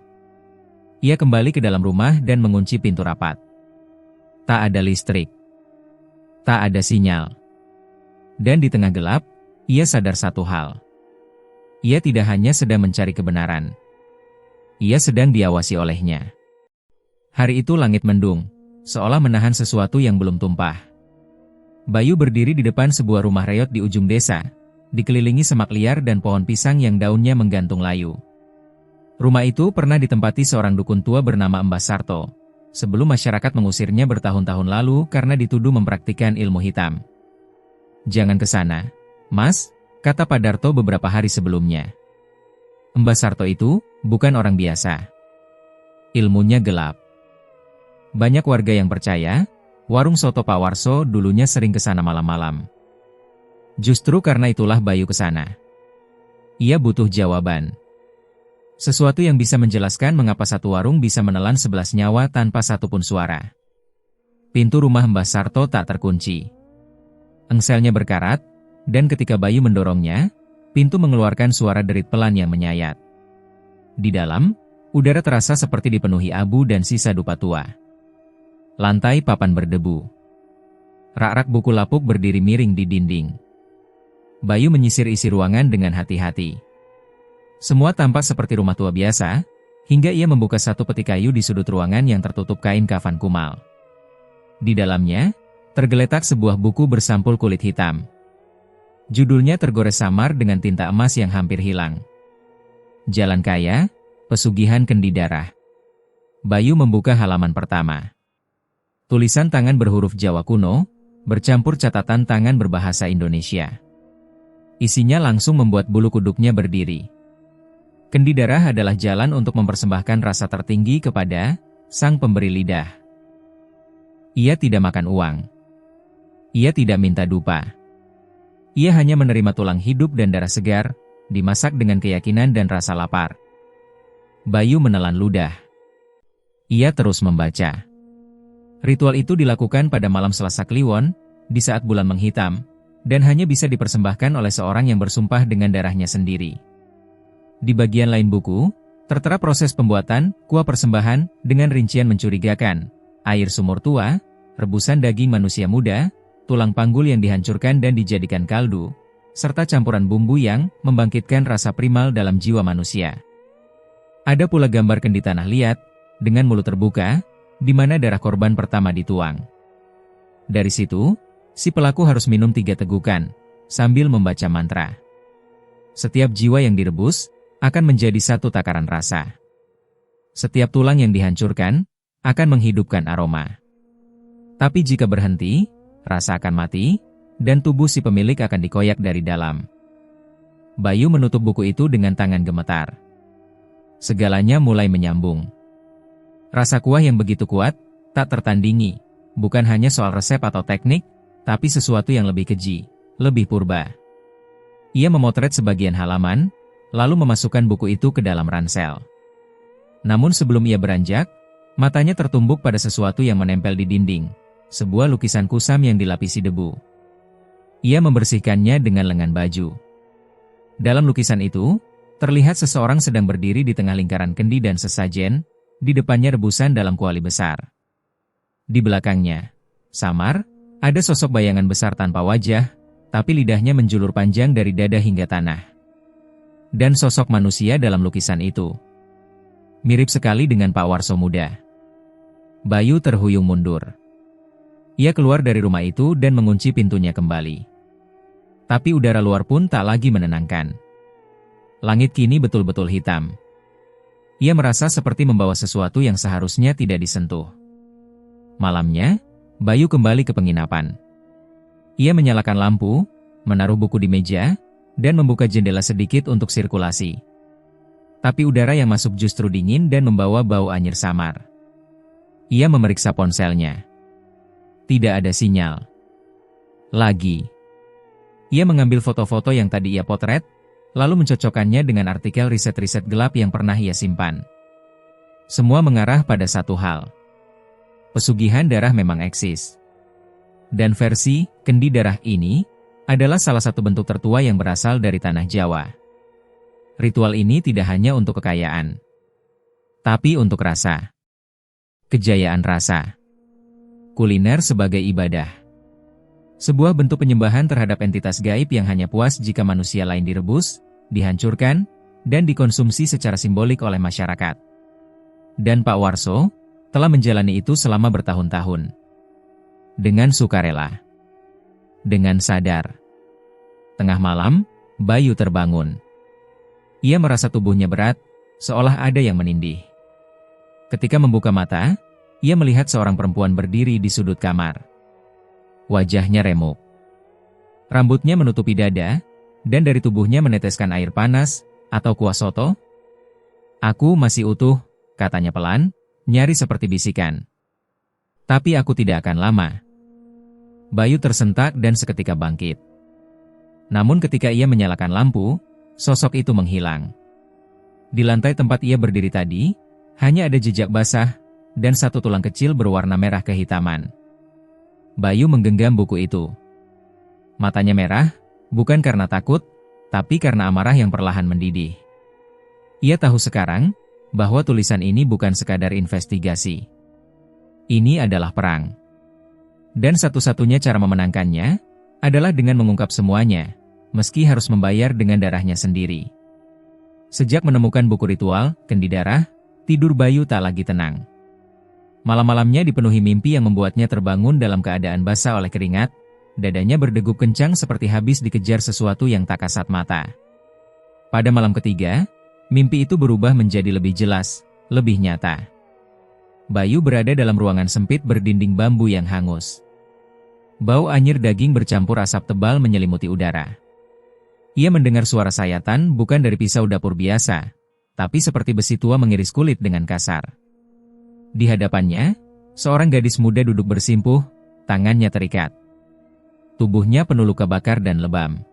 Ia kembali ke dalam rumah dan mengunci pintu rapat. Tak ada listrik. Tak ada sinyal. Dan di tengah gelap, ia sadar satu hal. Ia tidak hanya sedang mencari kebenaran. Ia sedang diawasi olehnya. Hari itu langit mendung, seolah menahan sesuatu yang belum tumpah. Bayu berdiri di depan sebuah rumah reot di ujung desa, dikelilingi semak liar dan pohon pisang yang daunnya menggantung layu. Rumah itu pernah ditempati seorang dukun tua bernama Mbah Sarto, sebelum masyarakat mengusirnya bertahun-tahun lalu karena dituduh mempraktikkan ilmu hitam. Jangan ke sana, Mas, kata Pak Darto beberapa hari sebelumnya. Mbah Sarto itu bukan orang biasa. Ilmunya gelap. Banyak warga yang percaya, warung soto Pak Warso dulunya sering ke sana malam-malam. Justru karena itulah Bayu ke sana. Ia butuh jawaban. Sesuatu yang bisa menjelaskan mengapa satu warung bisa menelan 11 nyawa tanpa satupun suara. Pintu rumah Mbah Sarto tak terkunci. Engselnya berkarat, dan ketika Bayu mendorongnya, pintu mengeluarkan suara derit pelan yang menyayat. Di dalam, udara terasa seperti dipenuhi abu dan sisa dupa tua. Lantai papan berdebu. Rak-rak buku lapuk berdiri miring di dinding. Bayu menyisir isi ruangan dengan hati-hati. Semua tampak seperti rumah tua biasa, hingga ia membuka satu peti kayu di sudut ruangan yang tertutup kain kafan kumal. Di dalamnya, tergeletak sebuah buku bersampul kulit hitam. Judulnya tergores samar dengan tinta emas yang hampir hilang. Jalan Kaya, Pesugihan Kendi Darah. Bayu membuka halaman pertama. Tulisan tangan berhuruf Jawa kuno, bercampur catatan tangan berbahasa Indonesia. Isinya langsung membuat bulu kuduknya berdiri. Kendi darah adalah jalan untuk mempersembahkan rasa tertinggi kepada sang pemberi lidah. Ia tidak makan uang. Ia tidak minta dupa. Ia hanya menerima tulang hidup dan darah segar, dimasak dengan keyakinan dan rasa lapar. Bayu menelan ludah. Ia terus membaca. Ritual itu dilakukan pada malam Selasa Kliwon, di saat bulan menghitam, dan hanya bisa dipersembahkan oleh seorang yang bersumpah dengan darahnya sendiri. Di bagian lain buku, tertera proses pembuatan kuah persembahan dengan rincian mencurigakan, air sumur tua, rebusan daging manusia muda, tulang panggul yang dihancurkan dan dijadikan kaldu, serta campuran bumbu yang membangkitkan rasa primal dalam jiwa manusia. Ada pula gambar kendi tanah liat, dengan mulut terbuka, di mana darah korban pertama dituang. Dari situ, si pelaku harus minum 3 tegukan, sambil membaca mantra. Setiap jiwa yang direbus, akan menjadi satu takaran rasa. Setiap tulang yang dihancurkan, akan menghidupkan aroma. Tapi jika berhenti, rasa akan mati, dan tubuh si pemilik akan dikoyak dari dalam. Bayu menutup buku itu dengan tangan gemetar. Segalanya mulai menyambung. Rasa kuah yang begitu kuat, tak tertandingi, bukan hanya soal resep atau teknik, tapi sesuatu yang lebih keji, lebih purba. Ia memotret sebagian halaman, lalu memasukkan buku itu ke dalam ransel. Namun sebelum ia beranjak, matanya tertumbuk pada sesuatu yang menempel di dinding, sebuah lukisan kusam yang dilapisi debu. Ia membersihkannya dengan lengan baju. Dalam lukisan itu, terlihat seseorang sedang berdiri di tengah lingkaran kendi dan sesajen, di depannya rebusan dalam kuali besar. Di belakangnya, samar, ada sosok bayangan besar tanpa wajah, tapi lidahnya menjulur panjang dari dada hingga tanah. Dan sosok manusia dalam lukisan itu mirip sekali dengan Pak Warso muda. Bayu terhuyung mundur. Ia keluar dari rumah itu dan mengunci pintunya kembali. Tapi udara luar pun tak lagi menenangkan. Langit kini betul-betul hitam. Ia merasa seperti membawa sesuatu yang seharusnya tidak disentuh. Malamnya, Bayu kembali ke penginapan. Ia menyalakan lampu, menaruh buku di meja, dan membuka jendela sedikit untuk sirkulasi. Tapi udara yang masuk justru dingin dan membawa bau anyir samar. Ia memeriksa ponselnya. Tidak ada sinyal. Lagi. Ia mengambil foto-foto yang tadi ia potret, lalu mencocokkannya dengan artikel riset-riset gelap yang pernah ia simpan. Semua mengarah pada satu hal. Pesugihan darah memang eksis. Dan versi kendi darah ini adalah salah satu bentuk tertua yang berasal dari tanah Jawa. Ritual ini tidak hanya untuk kekayaan, tapi untuk rasa. Kejayaan rasa. Kuliner sebagai ibadah. Sebuah bentuk penyembahan terhadap entitas gaib yang hanya puas jika manusia lain direbus, dihancurkan, dan dikonsumsi secara simbolik oleh masyarakat. Dan Pak Warso telah menjalani itu selama bertahun-tahun. Dengan sukarela. Dengan sadar. Tengah malam, Bayu terbangun. Ia merasa tubuhnya berat, seolah ada yang menindih. Ketika membuka mata, ia melihat seorang perempuan berdiri di sudut kamar. Wajahnya remuk. Rambutnya menutupi dada, dan dari tubuhnya meneteskan air panas, atau kuah soto. "Aku masih utuh," katanya pelan, nyaris seperti bisikan. "Tapi aku tidak akan lama." Bayu tersentak dan seketika bangkit. Namun ketika ia menyalakan lampu, sosok itu menghilang. Di lantai tempat ia berdiri tadi, hanya ada jejak basah, dan satu tulang kecil berwarna merah kehitaman. Bayu menggenggam buku itu. Matanya merah, bukan karena takut, tapi karena amarah yang perlahan mendidih. Ia tahu sekarang, bahwa tulisan ini bukan sekadar investigasi. Ini adalah perang. Dan satu-satunya cara memenangkannya, adalah dengan mengungkap semuanya, meski harus membayar dengan darahnya sendiri. Sejak menemukan buku ritual, kendi darah, Tidur Bayu tak lagi tenang. Malam-malamnya dipenuhi mimpi yang membuatnya terbangun dalam keadaan basah oleh keringat, dadanya berdegup kencang seperti habis dikejar sesuatu yang tak kasat mata. Pada malam ketiga, mimpi itu berubah menjadi lebih jelas, lebih nyata. Bayu berada dalam ruangan sempit berdinding bambu yang hangus. Bau anyir daging bercampur asap tebal menyelimuti udara. Ia mendengar suara sayatan bukan dari pisau dapur biasa, tapi seperti besi tua mengiris kulit dengan kasar. Di hadapannya, seorang gadis muda duduk bersimpuh, tangannya terikat. Tubuhnya penuh luka bakar dan lebam.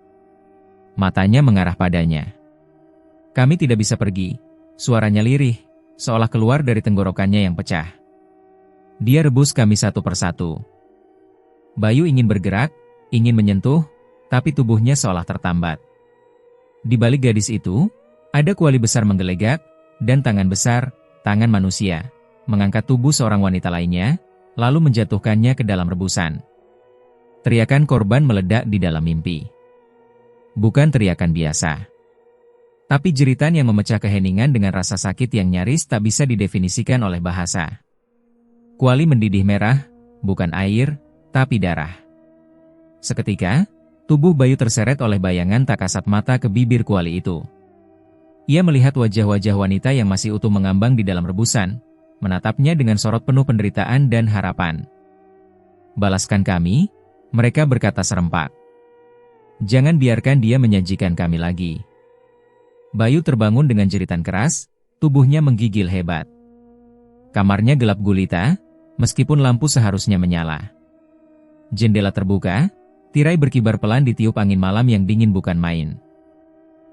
Matanya mengarah padanya. "Kami tidak bisa pergi," suaranya lirih, seolah keluar dari tenggorokannya yang pecah. Dia rebus kami satu persatu. Bayu ingin bergerak, ingin menyentuh, tapi tubuhnya seolah tertambat. Di balik gadis itu, ada kuali besar menggelegak, dan tangan besar, tangan manusia, mengangkat tubuh seorang wanita lainnya, lalu menjatuhkannya ke dalam rebusan. Teriakan korban meledak di dalam mimpi. Bukan teriakan biasa, tapi jeritan yang memecah keheningan dengan rasa sakit yang nyaris tak bisa didefinisikan oleh bahasa. Kuali mendidih merah, bukan air, tapi darah. Seketika, tubuh Bayu terseret oleh bayangan tak kasat mata ke bibir kuali itu. Ia melihat wajah-wajah wanita yang masih utuh mengambang di dalam rebusan, menatapnya dengan sorot penuh penderitaan dan harapan. "Balaskan kami," mereka berkata serempak. "Jangan biarkan dia menyajikan kami lagi." Bayu terbangun dengan jeritan keras, tubuhnya menggigil hebat. Kamarnya gelap gulita, meskipun lampu seharusnya menyala. Jendela terbuka, tirai berkibar pelan ditiup angin malam yang dingin bukan main.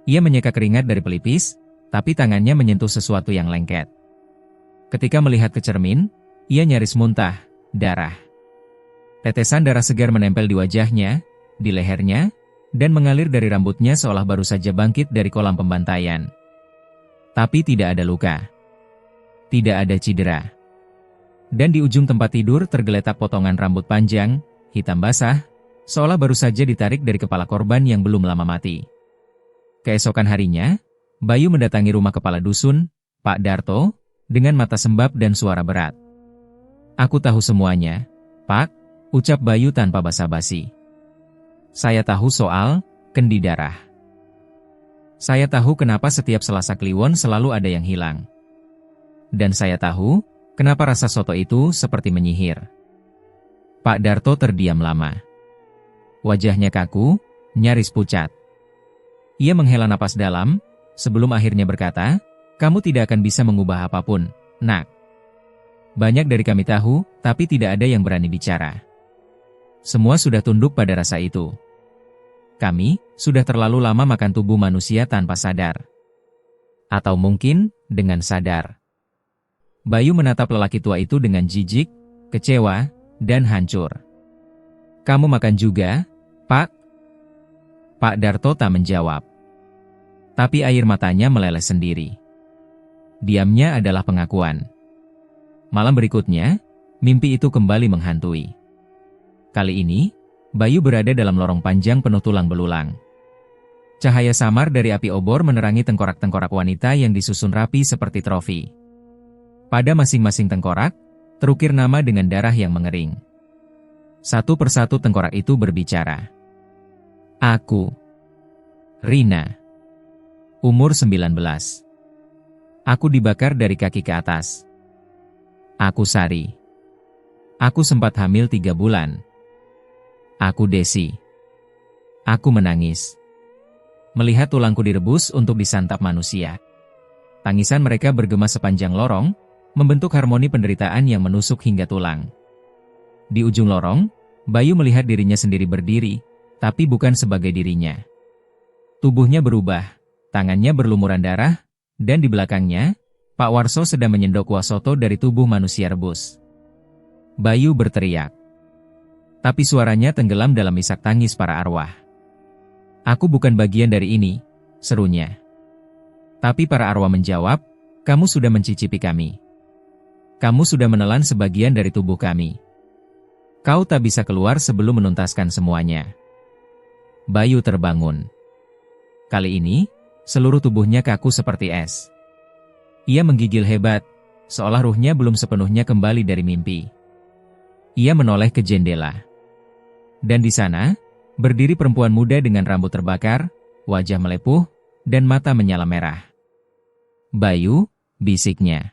Ia menyeka keringat dari pelipis, tapi tangannya menyentuh sesuatu yang lengket. Ketika melihat ke cermin, ia nyaris muntah, darah. Tetesan darah segar menempel di wajahnya, di lehernya, dan mengalir dari rambutnya seolah baru saja bangkit dari kolam pembantaian. Tapi tidak ada luka. Tidak ada cedera. Dan di ujung tempat tidur tergeletak potongan rambut panjang, hitam basah, seolah baru saja ditarik dari kepala korban yang belum lama mati. Keesokan harinya, Bayu mendatangi rumah kepala dusun, Pak Darto, dengan mata sembab dan suara berat. "Aku tahu semuanya, Pak," ucap Bayu tanpa basa-basi. "Saya tahu soal kendi darah. Saya tahu kenapa setiap Selasa Kliwon selalu ada yang hilang. Dan saya tahu kenapa rasa soto itu seperti menyihir." Pak Darto terdiam lama. Wajahnya kaku, nyaris pucat. Ia menghela napas dalam, sebelum akhirnya berkata, "Kamu tidak akan bisa mengubah apapun, Nak. Banyak dari kami tahu, tapi tidak ada yang berani bicara. Semua sudah tunduk pada rasa itu. Kami sudah terlalu lama makan tubuh manusia tanpa sadar. Atau mungkin, dengan sadar." Bayu menatap lelaki tua itu dengan jijik, kecewa, dan hancur. "Kamu makan juga, Pak?" Pak Darto tak menjawab. Tapi air matanya meleleh sendiri. Diamnya adalah pengakuan. Malam berikutnya, mimpi itu kembali menghantui. Kali ini, Bayu berada dalam lorong panjang penuh tulang belulang. Cahaya samar dari api obor menerangi tengkorak-tengkorak wanita yang disusun rapi seperti trofi. Pada masing-masing tengkorak, terukir nama dengan darah yang mengering. Satu persatu tengkorak itu berbicara. "Aku, Rina. Umur 19. Aku dibakar dari kaki ke atas. Aku Sari. Aku sempat hamil 3 bulan. Aku Desi. Aku menangis melihat tulangku direbus untuk disantap manusia." Tangisan mereka bergema sepanjang lorong, membentuk harmoni penderitaan yang menusuk hingga tulang. Di ujung lorong, Bayu melihat dirinya sendiri berdiri, tapi bukan sebagai dirinya. Tubuhnya berubah, tangannya berlumuran darah, dan di belakangnya, Pak Warso sedang menyendok kuah soto dari tubuh manusia rebus. Bayu berteriak. Tapi suaranya tenggelam dalam isak tangis para arwah. "Aku bukan bagian dari ini," serunya. Tapi para arwah menjawab, "Kamu sudah mencicipi kami. Kamu sudah menelan sebagian dari tubuh kami. Kau tak bisa keluar sebelum menuntaskan semuanya." Bayu terbangun. Kali ini, seluruh tubuhnya kaku seperti es. Ia menggigil hebat, seolah ruhnya belum sepenuhnya kembali dari mimpi. Ia menoleh ke jendela. Dan di sana, berdiri perempuan muda dengan rambut terbakar, wajah melepuh, dan mata menyala merah. "Bayu," bisiknya.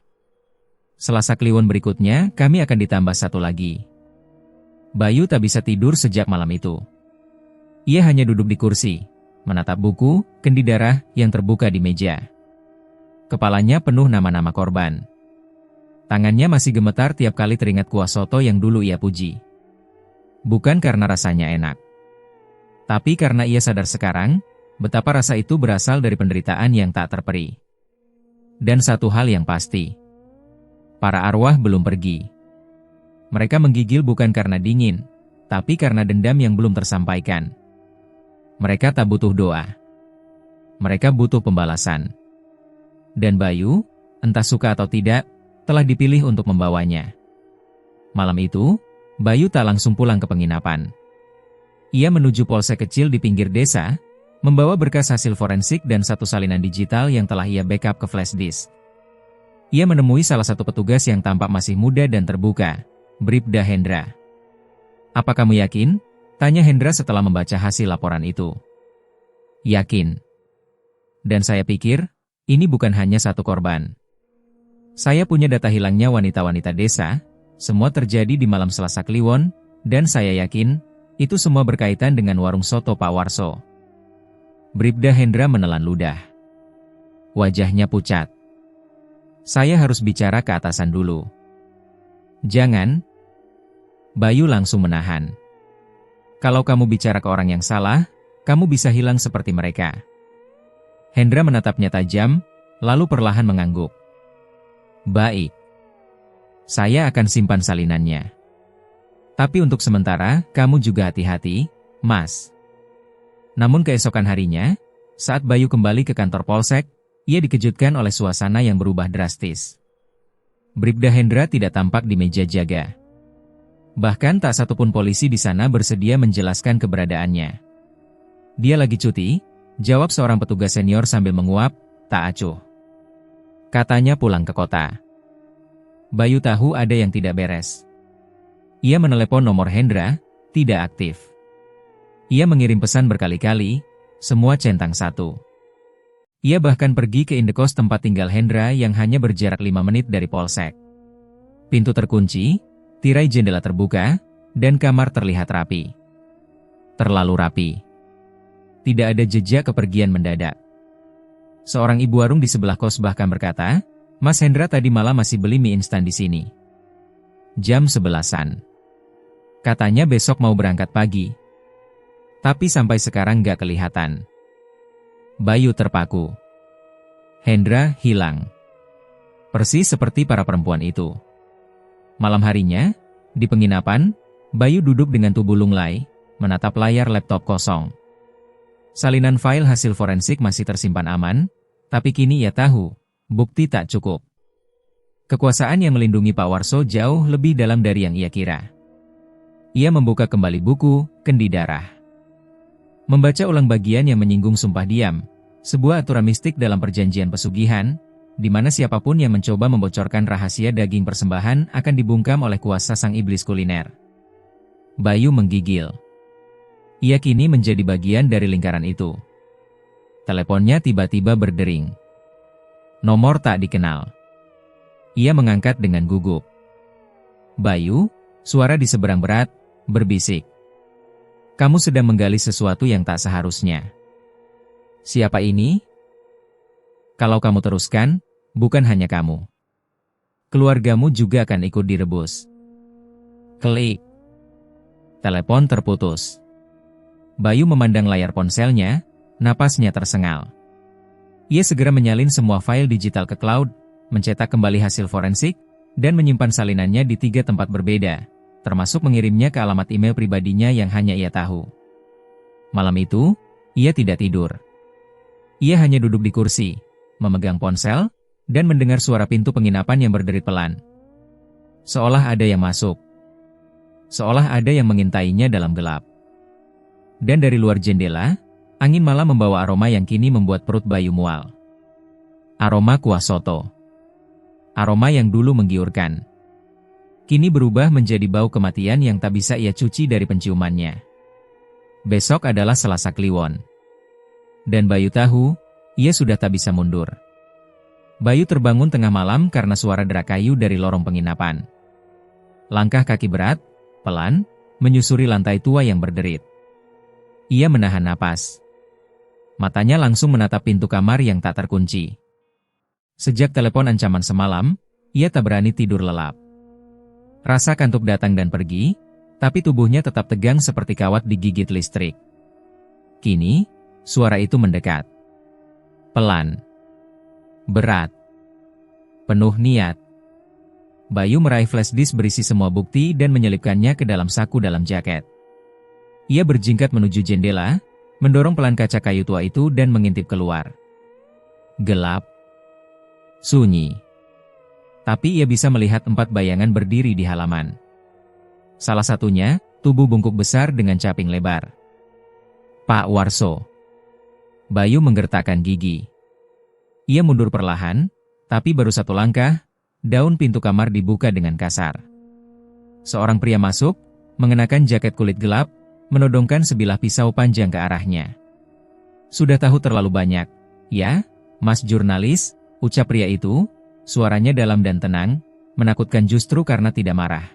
"Selasa Kliwon berikutnya, kami akan ditambah satu lagi." Bayu tak bisa tidur sejak malam itu. Ia hanya duduk di kursi, menatap buku, kendi darah yang terbuka di meja. Kepalanya penuh nama-nama korban. Tangannya masih gemetar tiap kali teringat kuah soto yang dulu ia puji. Bukan karena rasanya enak, tapi karena ia sadar sekarang, betapa rasa itu berasal dari penderitaan yang tak terperi. Dan satu hal yang pasti, para arwah belum pergi. Mereka menggigil bukan karena dingin, tapi karena dendam yang belum tersampaikan. Mereka tak butuh doa. Mereka butuh pembalasan. Dan Bayu, entah suka atau tidak, telah dipilih untuk membawanya. Malam itu, Bayu tak langsung pulang ke penginapan. Ia menuju polsek kecil di pinggir desa, membawa berkas hasil forensik dan satu salinan digital yang telah ia backup ke flash disk. Ia menemui salah satu petugas yang tampak masih muda dan terbuka, Bribda Hendra. "Apa kamu yakin?" tanya Hendra setelah membaca hasil laporan itu. "Yakin. Dan saya pikir, ini bukan hanya satu korban. Saya punya data hilangnya wanita-wanita desa, semua terjadi di malam Selasa Kliwon, dan saya yakin, itu semua berkaitan dengan warung soto Pak Warso." Bribda Hendra menelan ludah. Wajahnya pucat. "Saya harus bicara ke atasan dulu." "Jangan." Bayu langsung menahan. "Kalau kamu bicara ke orang yang salah, kamu bisa hilang seperti mereka." Hendra menatapnya tajam, lalu perlahan mengangguk. "Baik. Saya akan simpan salinannya. Tapi untuk sementara, kamu juga hati-hati, Mas." Namun keesokan harinya, saat Bayu kembali ke kantor polsek, ia dikejutkan oleh suasana yang berubah drastis. Bribda Hendra tidak tampak di meja jaga. Bahkan tak satupun polisi di sana bersedia menjelaskan keberadaannya. "Dia lagi cuti," jawab seorang petugas senior sambil menguap, tak acuh. "Katanya pulang ke kota." Bayu tahu ada yang tidak beres. Ia menelepon nomor Hendra, tidak aktif. Ia mengirim pesan berkali-kali, semua centang satu. Ia bahkan pergi ke indekos tempat tinggal Hendra yang hanya berjarak 5 menit dari polsek. Pintu terkunci, tirai jendela terbuka, dan kamar terlihat rapi. Terlalu rapi. Tidak ada jejak kepergian mendadak. Seorang ibu warung di sebelah kos bahkan berkata, "Mas Hendra tadi malam masih beli mie instan di sini. Jam 11-an. Katanya besok mau berangkat pagi. Tapi sampai sekarang gak kelihatan." Bayu terpaku. Hendra hilang. Persis seperti para perempuan itu. Malam harinya, di penginapan, Bayu duduk dengan tubuh lunglai, menatap layar laptop kosong. Salinan file hasil forensik masih tersimpan aman, tapi kini ia tahu, bukti tak cukup. Kekuasaan yang melindungi Pak Warso jauh lebih dalam dari yang ia kira. Ia membuka kembali buku, Kendi Darah. Membaca ulang bagian yang menyinggung sumpah diam, sebuah aturan mistik dalam perjanjian pesugihan, di mana siapapun yang mencoba membocorkan rahasia daging persembahan akan dibungkam oleh kuasa sang iblis kuliner. Bayu menggigil. Ia kini menjadi bagian dari lingkaran itu. Teleponnya tiba-tiba berdering. Nomor tak dikenal. Ia mengangkat dengan gugup. "Bayu," suara di seberang berat, berbisik. "Kamu sedang menggali sesuatu yang tak seharusnya." "Siapa ini?" "Kalau kamu teruskan, bukan hanya kamu. Keluargamu juga akan ikut direbus." Klik. Telepon terputus. Bayu memandang layar ponselnya, napasnya tersengal. Ia segera menyalin semua file digital ke cloud, mencetak kembali hasil forensik, dan menyimpan salinannya di 3 tempat berbeda, termasuk mengirimnya ke alamat email pribadinya yang hanya ia tahu. Malam itu, ia tidak tidur. Ia hanya duduk di kursi, memegang ponsel, dan mendengar suara pintu penginapan yang berderit pelan. Seolah ada yang masuk. Seolah ada yang mengintainya dalam gelap. Dan dari luar jendela, angin malam membawa aroma yang kini membuat perut Bayu mual. Aroma kuah soto. Aroma yang dulu menggiurkan kini berubah menjadi bau kematian yang tak bisa ia cuci dari penciumannya. Besok adalah Selasa Kliwon. Dan Bayu tahu, ia sudah tak bisa mundur. Bayu terbangun tengah malam karena suara derak kayu dari lorong penginapan. Langkah kaki berat, pelan, menyusuri lantai tua yang berderit. Ia menahan napas. Matanya langsung menatap pintu kamar yang tak terkunci. Sejak telepon ancaman semalam, ia tak berani tidur lelap. Rasa kantuk datang dan pergi, tapi tubuhnya tetap tegang seperti kawat digigit listrik. Kini, suara itu mendekat. Pelan. Berat. Penuh niat. Bayu meraih flash disk berisi semua bukti dan menyelipkannya ke dalam saku dalam jaket. Ia berjingkat menuju jendela, mendorong pelan kaca kayu tua itu dan mengintip keluar. Gelap. Sunyi. Tapi ia bisa melihat 4 bayangan berdiri di halaman. Salah satunya, tubuh bungkuk besar dengan caping lebar. Pak Warso. Bayu menggertakkan gigi. Ia mundur perlahan, tapi baru 1 langkah, daun pintu kamar dibuka dengan kasar. Seorang pria masuk, mengenakan jaket kulit gelap, menodongkan sebilah pisau panjang ke arahnya. Sudah tahu terlalu banyak, ya, Mas jurnalis, ucap pria itu. Suaranya dalam dan tenang, menakutkan justru karena tidak marah.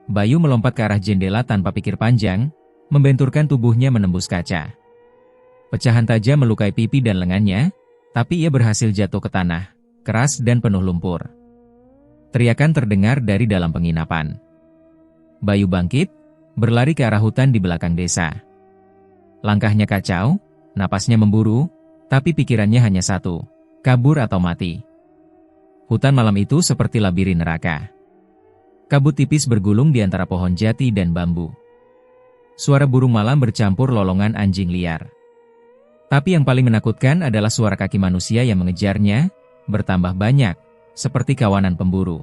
Bayu melompat ke arah jendela tanpa pikir panjang, membenturkan tubuhnya menembus kaca. Pecahan tajam melukai pipi dan lengannya, tapi ia berhasil jatuh ke tanah, keras dan penuh lumpur. Teriakan terdengar dari dalam penginapan. Bayu bangkit, berlari ke arah hutan di belakang desa. Langkahnya kacau, napasnya memburu, tapi pikirannya hanya satu, kabur atau mati. Hutan malam itu seperti labirin neraka. Kabut tipis bergulung di antara pohon jati dan bambu. Suara burung malam bercampur lolongan anjing liar. Tapi yang paling menakutkan adalah suara kaki manusia yang mengejarnya, bertambah banyak, seperti kawanan pemburu.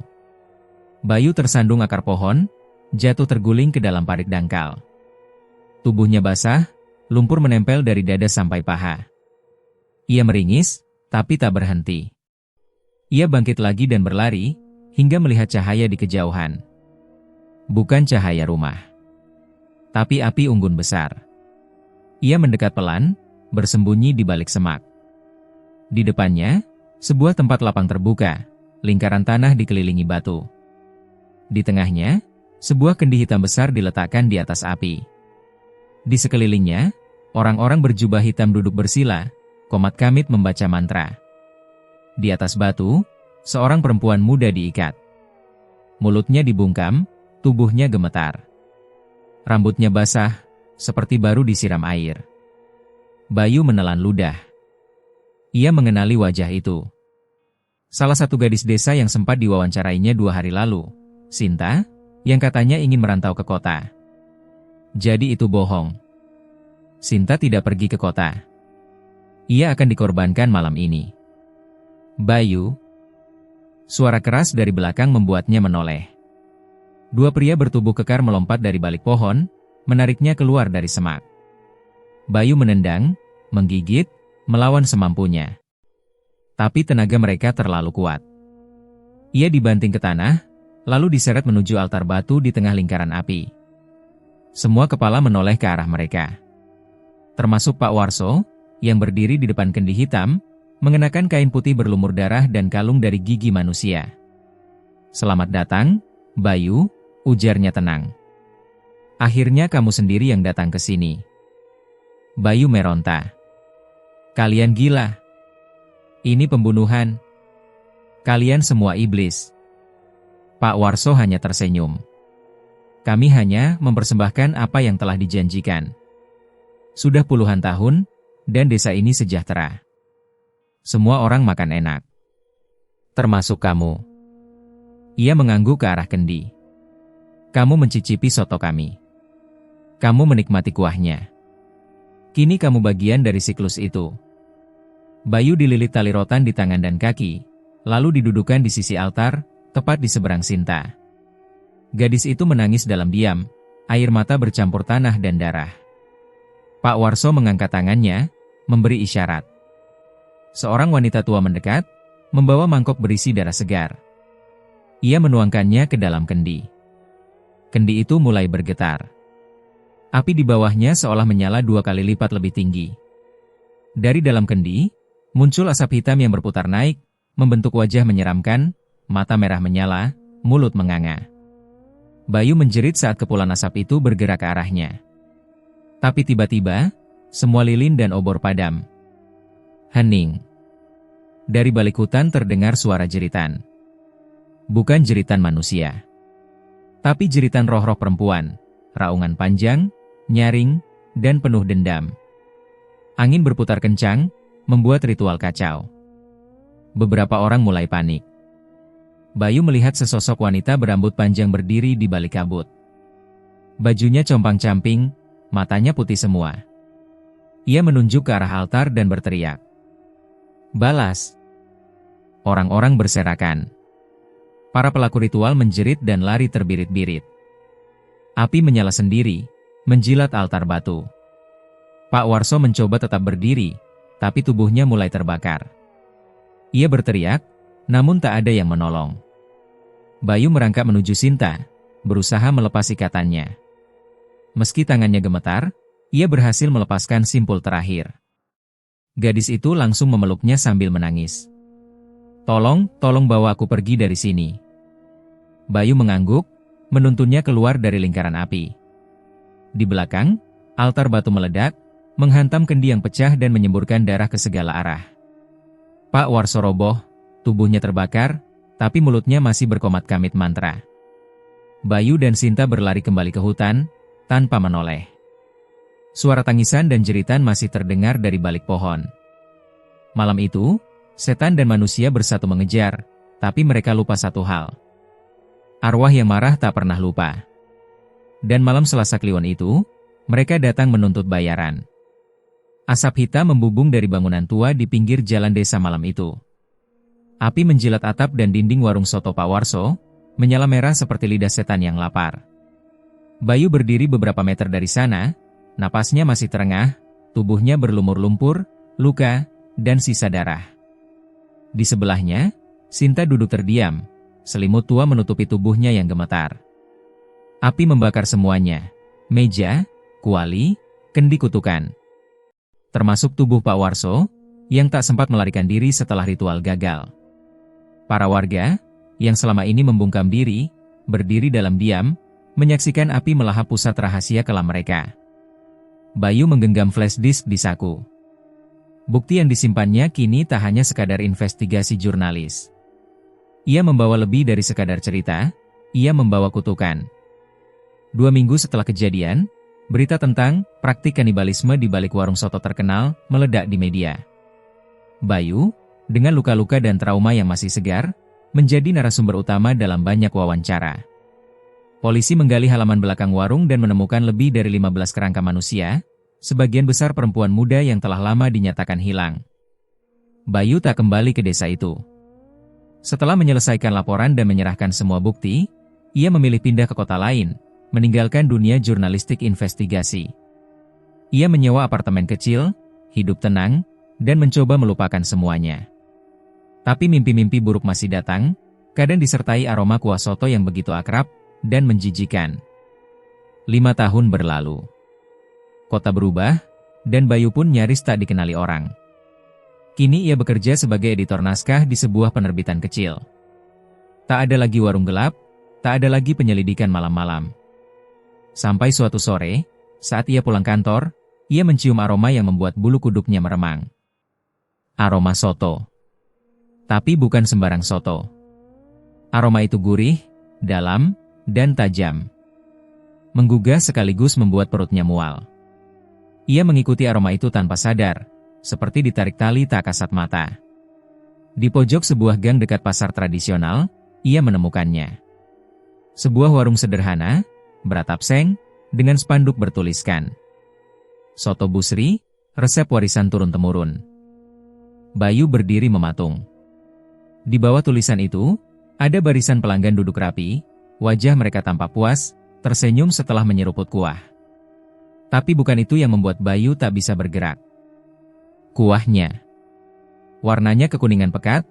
Bayu tersandung akar pohon, jatuh terguling ke dalam parit dangkal. Tubuhnya basah, lumpur menempel dari dada sampai paha. Ia meringis, tapi tak berhenti. Ia bangkit lagi dan berlari, hingga melihat cahaya di kejauhan. Bukan cahaya rumah, tapi api unggun besar. Ia mendekat pelan, bersembunyi di balik semak. Di depannya, sebuah tempat lapang terbuka, lingkaran tanah dikelilingi batu. Di tengahnya, sebuah kendi hitam besar diletakkan di atas api. Di sekelilingnya, orang-orang berjubah hitam duduk bersila, komat kamit membaca mantra. Di atas batu, seorang perempuan muda diikat. Mulutnya dibungkam, tubuhnya gemetar. Rambutnya basah, seperti baru disiram air. Bayu menelan ludah. Ia mengenali wajah itu. Salah satu gadis desa yang sempat diwawancarainya 2 hari lalu, Sinta, yang katanya ingin merantau ke kota. Jadi itu bohong. Sinta tidak pergi ke kota. Ia akan dikorbankan malam ini. Bayu. Suara keras dari belakang membuatnya menoleh. 2 pria bertubuh kekar melompat dari balik pohon, menariknya keluar dari semak. Bayu menendang, menggigit, melawan semampunya. Tapi tenaga mereka terlalu kuat. Ia dibanting ke tanah, lalu diseret menuju altar batu di tengah lingkaran api. Semua kepala menoleh ke arah mereka. Termasuk Pak Warso, yang berdiri di depan kendi hitam, mengenakan kain putih berlumur darah dan kalung dari gigi manusia. Selamat datang, Bayu, ujarnya tenang. Akhirnya kamu sendiri yang datang ke sini. Bayu meronta. Kalian gila. Ini pembunuhan. Kalian semua iblis. Pak Warso hanya tersenyum. Kami hanya mempersembahkan apa yang telah dijanjikan. Sudah puluhan tahun, dan desa ini sejahtera. Semua orang makan enak. Termasuk kamu. Ia mengangguk ke arah kendi. Kamu mencicipi soto kami. Kamu menikmati kuahnya. Kini kamu bagian dari siklus itu. Bayu dililit tali rotan di tangan dan kaki, lalu didudukan di sisi altar, tepat di seberang Sinta. Gadis itu menangis dalam diam, air mata bercampur tanah dan darah. Pak Warso mengangkat tangannya, memberi isyarat. Seorang wanita tua mendekat, membawa mangkok berisi darah segar. Ia menuangkannya ke dalam kendi. Kendi itu mulai bergetar. Api di bawahnya seolah menyala 2 kali lipat lebih tinggi. Dari dalam kendi, muncul asap hitam yang berputar naik, membentuk wajah menyeramkan, mata merah menyala, mulut menganga. Bayu menjerit saat kepulan asap itu bergerak ke arahnya. Tapi tiba-tiba, semua lilin dan obor padam. Hening. Dari balik hutan terdengar suara jeritan. Bukan jeritan manusia, tapi jeritan roh-roh perempuan, raungan panjang, nyaring, dan penuh dendam. Angin berputar kencang, membuat ritual kacau. Beberapa orang mulai panik. Bayu melihat sesosok wanita berambut panjang berdiri di balik kabut. Bajunya compang-camping, matanya putih semua. Ia menunjuk ke arah altar dan berteriak, "Balas!" Orang-orang berserakan. Para pelaku ritual menjerit dan lari terbirit-birit. Api menyala sendiri, menjilat altar batu. Pak Warso mencoba tetap berdiri, tapi tubuhnya mulai terbakar. Ia berteriak, namun tak ada yang menolong. Bayu merangkak menuju Sinta, berusaha melepas ikatannya. Meski tangannya gemetar, ia berhasil melepaskan simpul terakhir. Gadis itu langsung memeluknya sambil menangis. Tolong bawa aku pergi dari sini." Bayu mengangguk, menuntunnya keluar dari lingkaran api. Di belakang, altar batu meledak, menghantam kendi yang pecah dan menyemburkan darah ke segala arah. Pak Warso roboh, tubuhnya terbakar, tapi mulutnya masih berkomat-kamit mantra. Bayu dan Sinta berlari kembali ke hutan, tanpa menoleh. Suara tangisan dan jeritan masih terdengar dari balik pohon. Malam itu, setan dan manusia bersatu mengejar, tapi mereka lupa satu hal. Arwah yang marah tak pernah lupa. Dan malam Selasa Kliwon itu, mereka datang menuntut bayaran. Asap hitam membubung dari bangunan tua di pinggir jalan desa malam itu. Api menjilat atap dan dinding warung soto Pak Warso, menyala merah seperti lidah setan yang lapar. Bayu berdiri beberapa meter dari sana, napasnya masih terengah, tubuhnya berlumur lumpur, luka, dan sisa darah. Di sebelahnya, Sinta duduk terdiam, selimut tua menutupi tubuhnya yang gemetar. Api membakar semuanya, meja, kuali, kendi kutukan. Termasuk tubuh Pak Warso, yang tak sempat melarikan diri setelah ritual gagal. Para warga, yang selama ini membungkam diri, berdiri dalam diam, menyaksikan api melahap pusat rahasia kelam mereka. Bayu menggenggam flash disk di saku. Bukti yang disimpannya kini tak hanya sekadar investigasi jurnalis. Ia membawa lebih dari sekadar cerita, ia membawa kutukan. 2 minggu setelah kejadian, berita tentang praktik kanibalisme di balik warung soto terkenal meledak di media. Bayu, dengan luka-luka dan trauma yang masih segar, menjadi narasumber utama dalam banyak wawancara. Polisi menggali halaman belakang warung dan menemukan lebih dari 15 kerangka manusia, sebagian besar perempuan muda yang telah lama dinyatakan hilang. Bayu tak kembali ke desa itu. Setelah menyelesaikan laporan dan menyerahkan semua bukti, ia memilih pindah ke kota lain, meninggalkan dunia jurnalistik investigasi. Ia menyewa apartemen kecil, hidup tenang, dan mencoba melupakan semuanya. Tapi mimpi-mimpi buruk masih datang, kadang disertai aroma kuah soto yang begitu akrab dan menjijikan. 5 tahun berlalu. Kota berubah, dan Bayu pun nyaris tak dikenali orang. Kini ia bekerja sebagai editor naskah di sebuah penerbitan kecil. Tak ada lagi warung gelap, tak ada lagi penyelidikan malam-malam. Sampai suatu sore, saat ia pulang kantor, ia mencium aroma yang membuat bulu kuduknya meremang. Aroma soto. Tapi bukan sembarang soto. Aroma itu gurih, dalam, dan tajam. Menggugah sekaligus membuat perutnya mual. Ia mengikuti aroma itu tanpa sadar, seperti ditarik tali tak kasat mata. Di pojok sebuah gang dekat pasar tradisional, ia menemukannya. Sebuah warung sederhana, beratap seng, dengan spanduk bertuliskan, "Soto Busri, resep warisan turun-temurun." Bayu berdiri mematung. Di bawah tulisan itu, ada barisan pelanggan duduk rapi, wajah mereka tampak puas, tersenyum setelah menyeruput kuah. Tapi bukan itu yang membuat Bayu tak bisa bergerak. Kuahnya. Warnanya kekuningan pekat,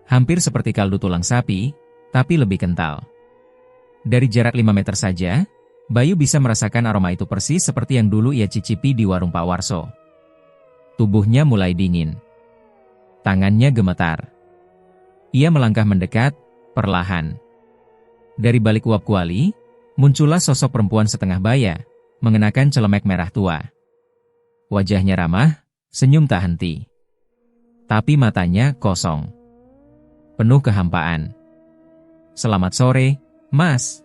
hampir seperti kaldu tulang sapi, tapi lebih kental. Dari jarak 5 meter saja, Bayu bisa merasakan aroma itu persis seperti yang dulu ia cicipi di warung Pak Warso. Tubuhnya mulai dingin. Tangannya gemetar. Ia melangkah mendekat, perlahan. Dari balik uap kuali, muncullah sosok perempuan setengah baya, mengenakan celemek merah tua. Wajahnya ramah, senyum tak henti. Tapi matanya kosong. Penuh kehampaan. "Selamat sore, Mas."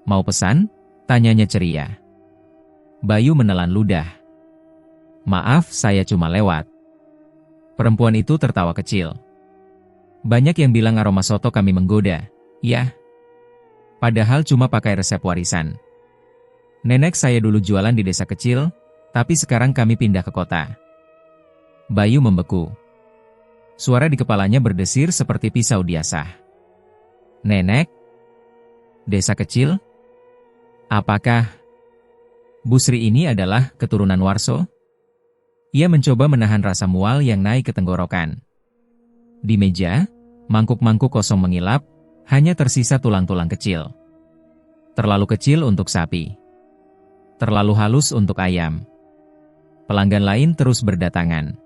"Mau pesan?" tanyanya ceria. Bayu menelan ludah. "Maaf, saya cuma lewat." Perempuan itu tertawa kecil. "Banyak yang bilang aroma soto kami menggoda, ya. Padahal cuma pakai resep warisan. Nenek saya dulu jualan di desa kecil, tapi sekarang kami pindah ke kota." Bayu membeku. Suara di kepalanya berdesir seperti pisau diasah. "Nenek? Desa kecil? Apakah Bu Sri ini adalah keturunan Warso?" Ia mencoba menahan rasa mual yang naik ke tenggorokan. Di meja, mangkuk-mangkuk kosong mengilap, hanya tersisa tulang-tulang kecil. Terlalu kecil untuk sapi. Terlalu halus untuk ayam. Pelanggan lain terus berdatangan.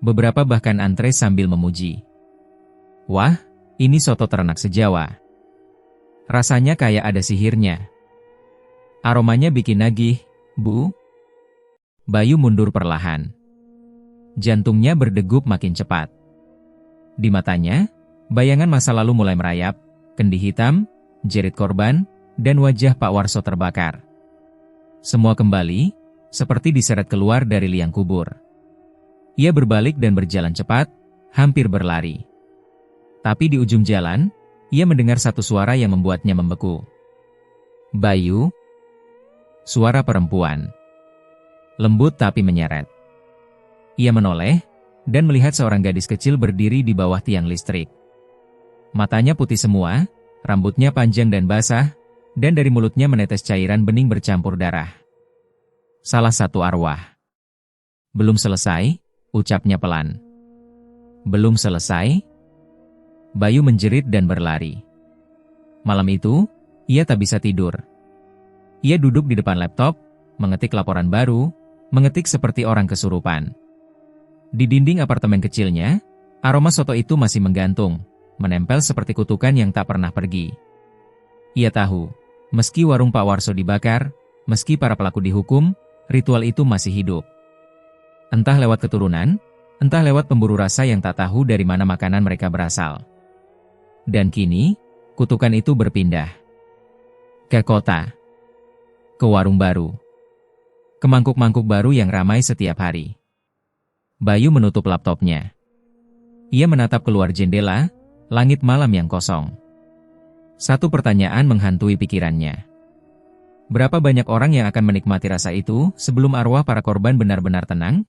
Beberapa bahkan antre sambil memuji. "Wah, ini soto ternak sejawa. Rasanya kayak ada sihirnya. Aromanya bikin nagih, Bu." Bayu mundur perlahan. Jantungnya berdegup makin cepat. Di matanya, bayangan masa lalu mulai merayap, kendi hitam, jerit korban, dan wajah Pak Warso terbakar. Semua kembali, seperti diseret keluar dari liang kubur. Ia berbalik dan berjalan cepat, hampir berlari. Tapi di ujung jalan, ia mendengar satu suara yang membuatnya membeku. "Bayu?" Suara perempuan. Lembut tapi menyeret. Ia menoleh, dan melihat seorang gadis kecil berdiri di bawah tiang listrik. Matanya putih semua, rambutnya panjang dan basah, dan dari mulutnya menetes cairan bening bercampur darah. Salah satu arwah. "Belum selesai," ucapnya pelan. "Belum selesai?" Bayu menjerit dan berlari. Malam itu, ia tak bisa tidur. Ia duduk di depan laptop, mengetik laporan baru, mengetik seperti orang kesurupan. Di dinding apartemen kecilnya, aroma soto itu masih menggantung, menempel seperti kutukan yang tak pernah pergi. Ia tahu, meski warung Pak Warso dibakar, meski para pelaku dihukum, ritual itu masih hidup. Entah lewat keturunan, entah lewat pemburu rasa yang tak tahu dari mana makanan mereka berasal. Dan kini, kutukan itu berpindah ke kota, ke warung baru, ke mangkuk-mangkuk baru yang ramai setiap hari. Bayu menutup laptopnya. Ia menatap keluar jendela, langit malam yang kosong. Satu pertanyaan menghantui pikirannya. Berapa banyak orang yang akan menikmati rasa itu sebelum arwah para korban benar-benar tenang?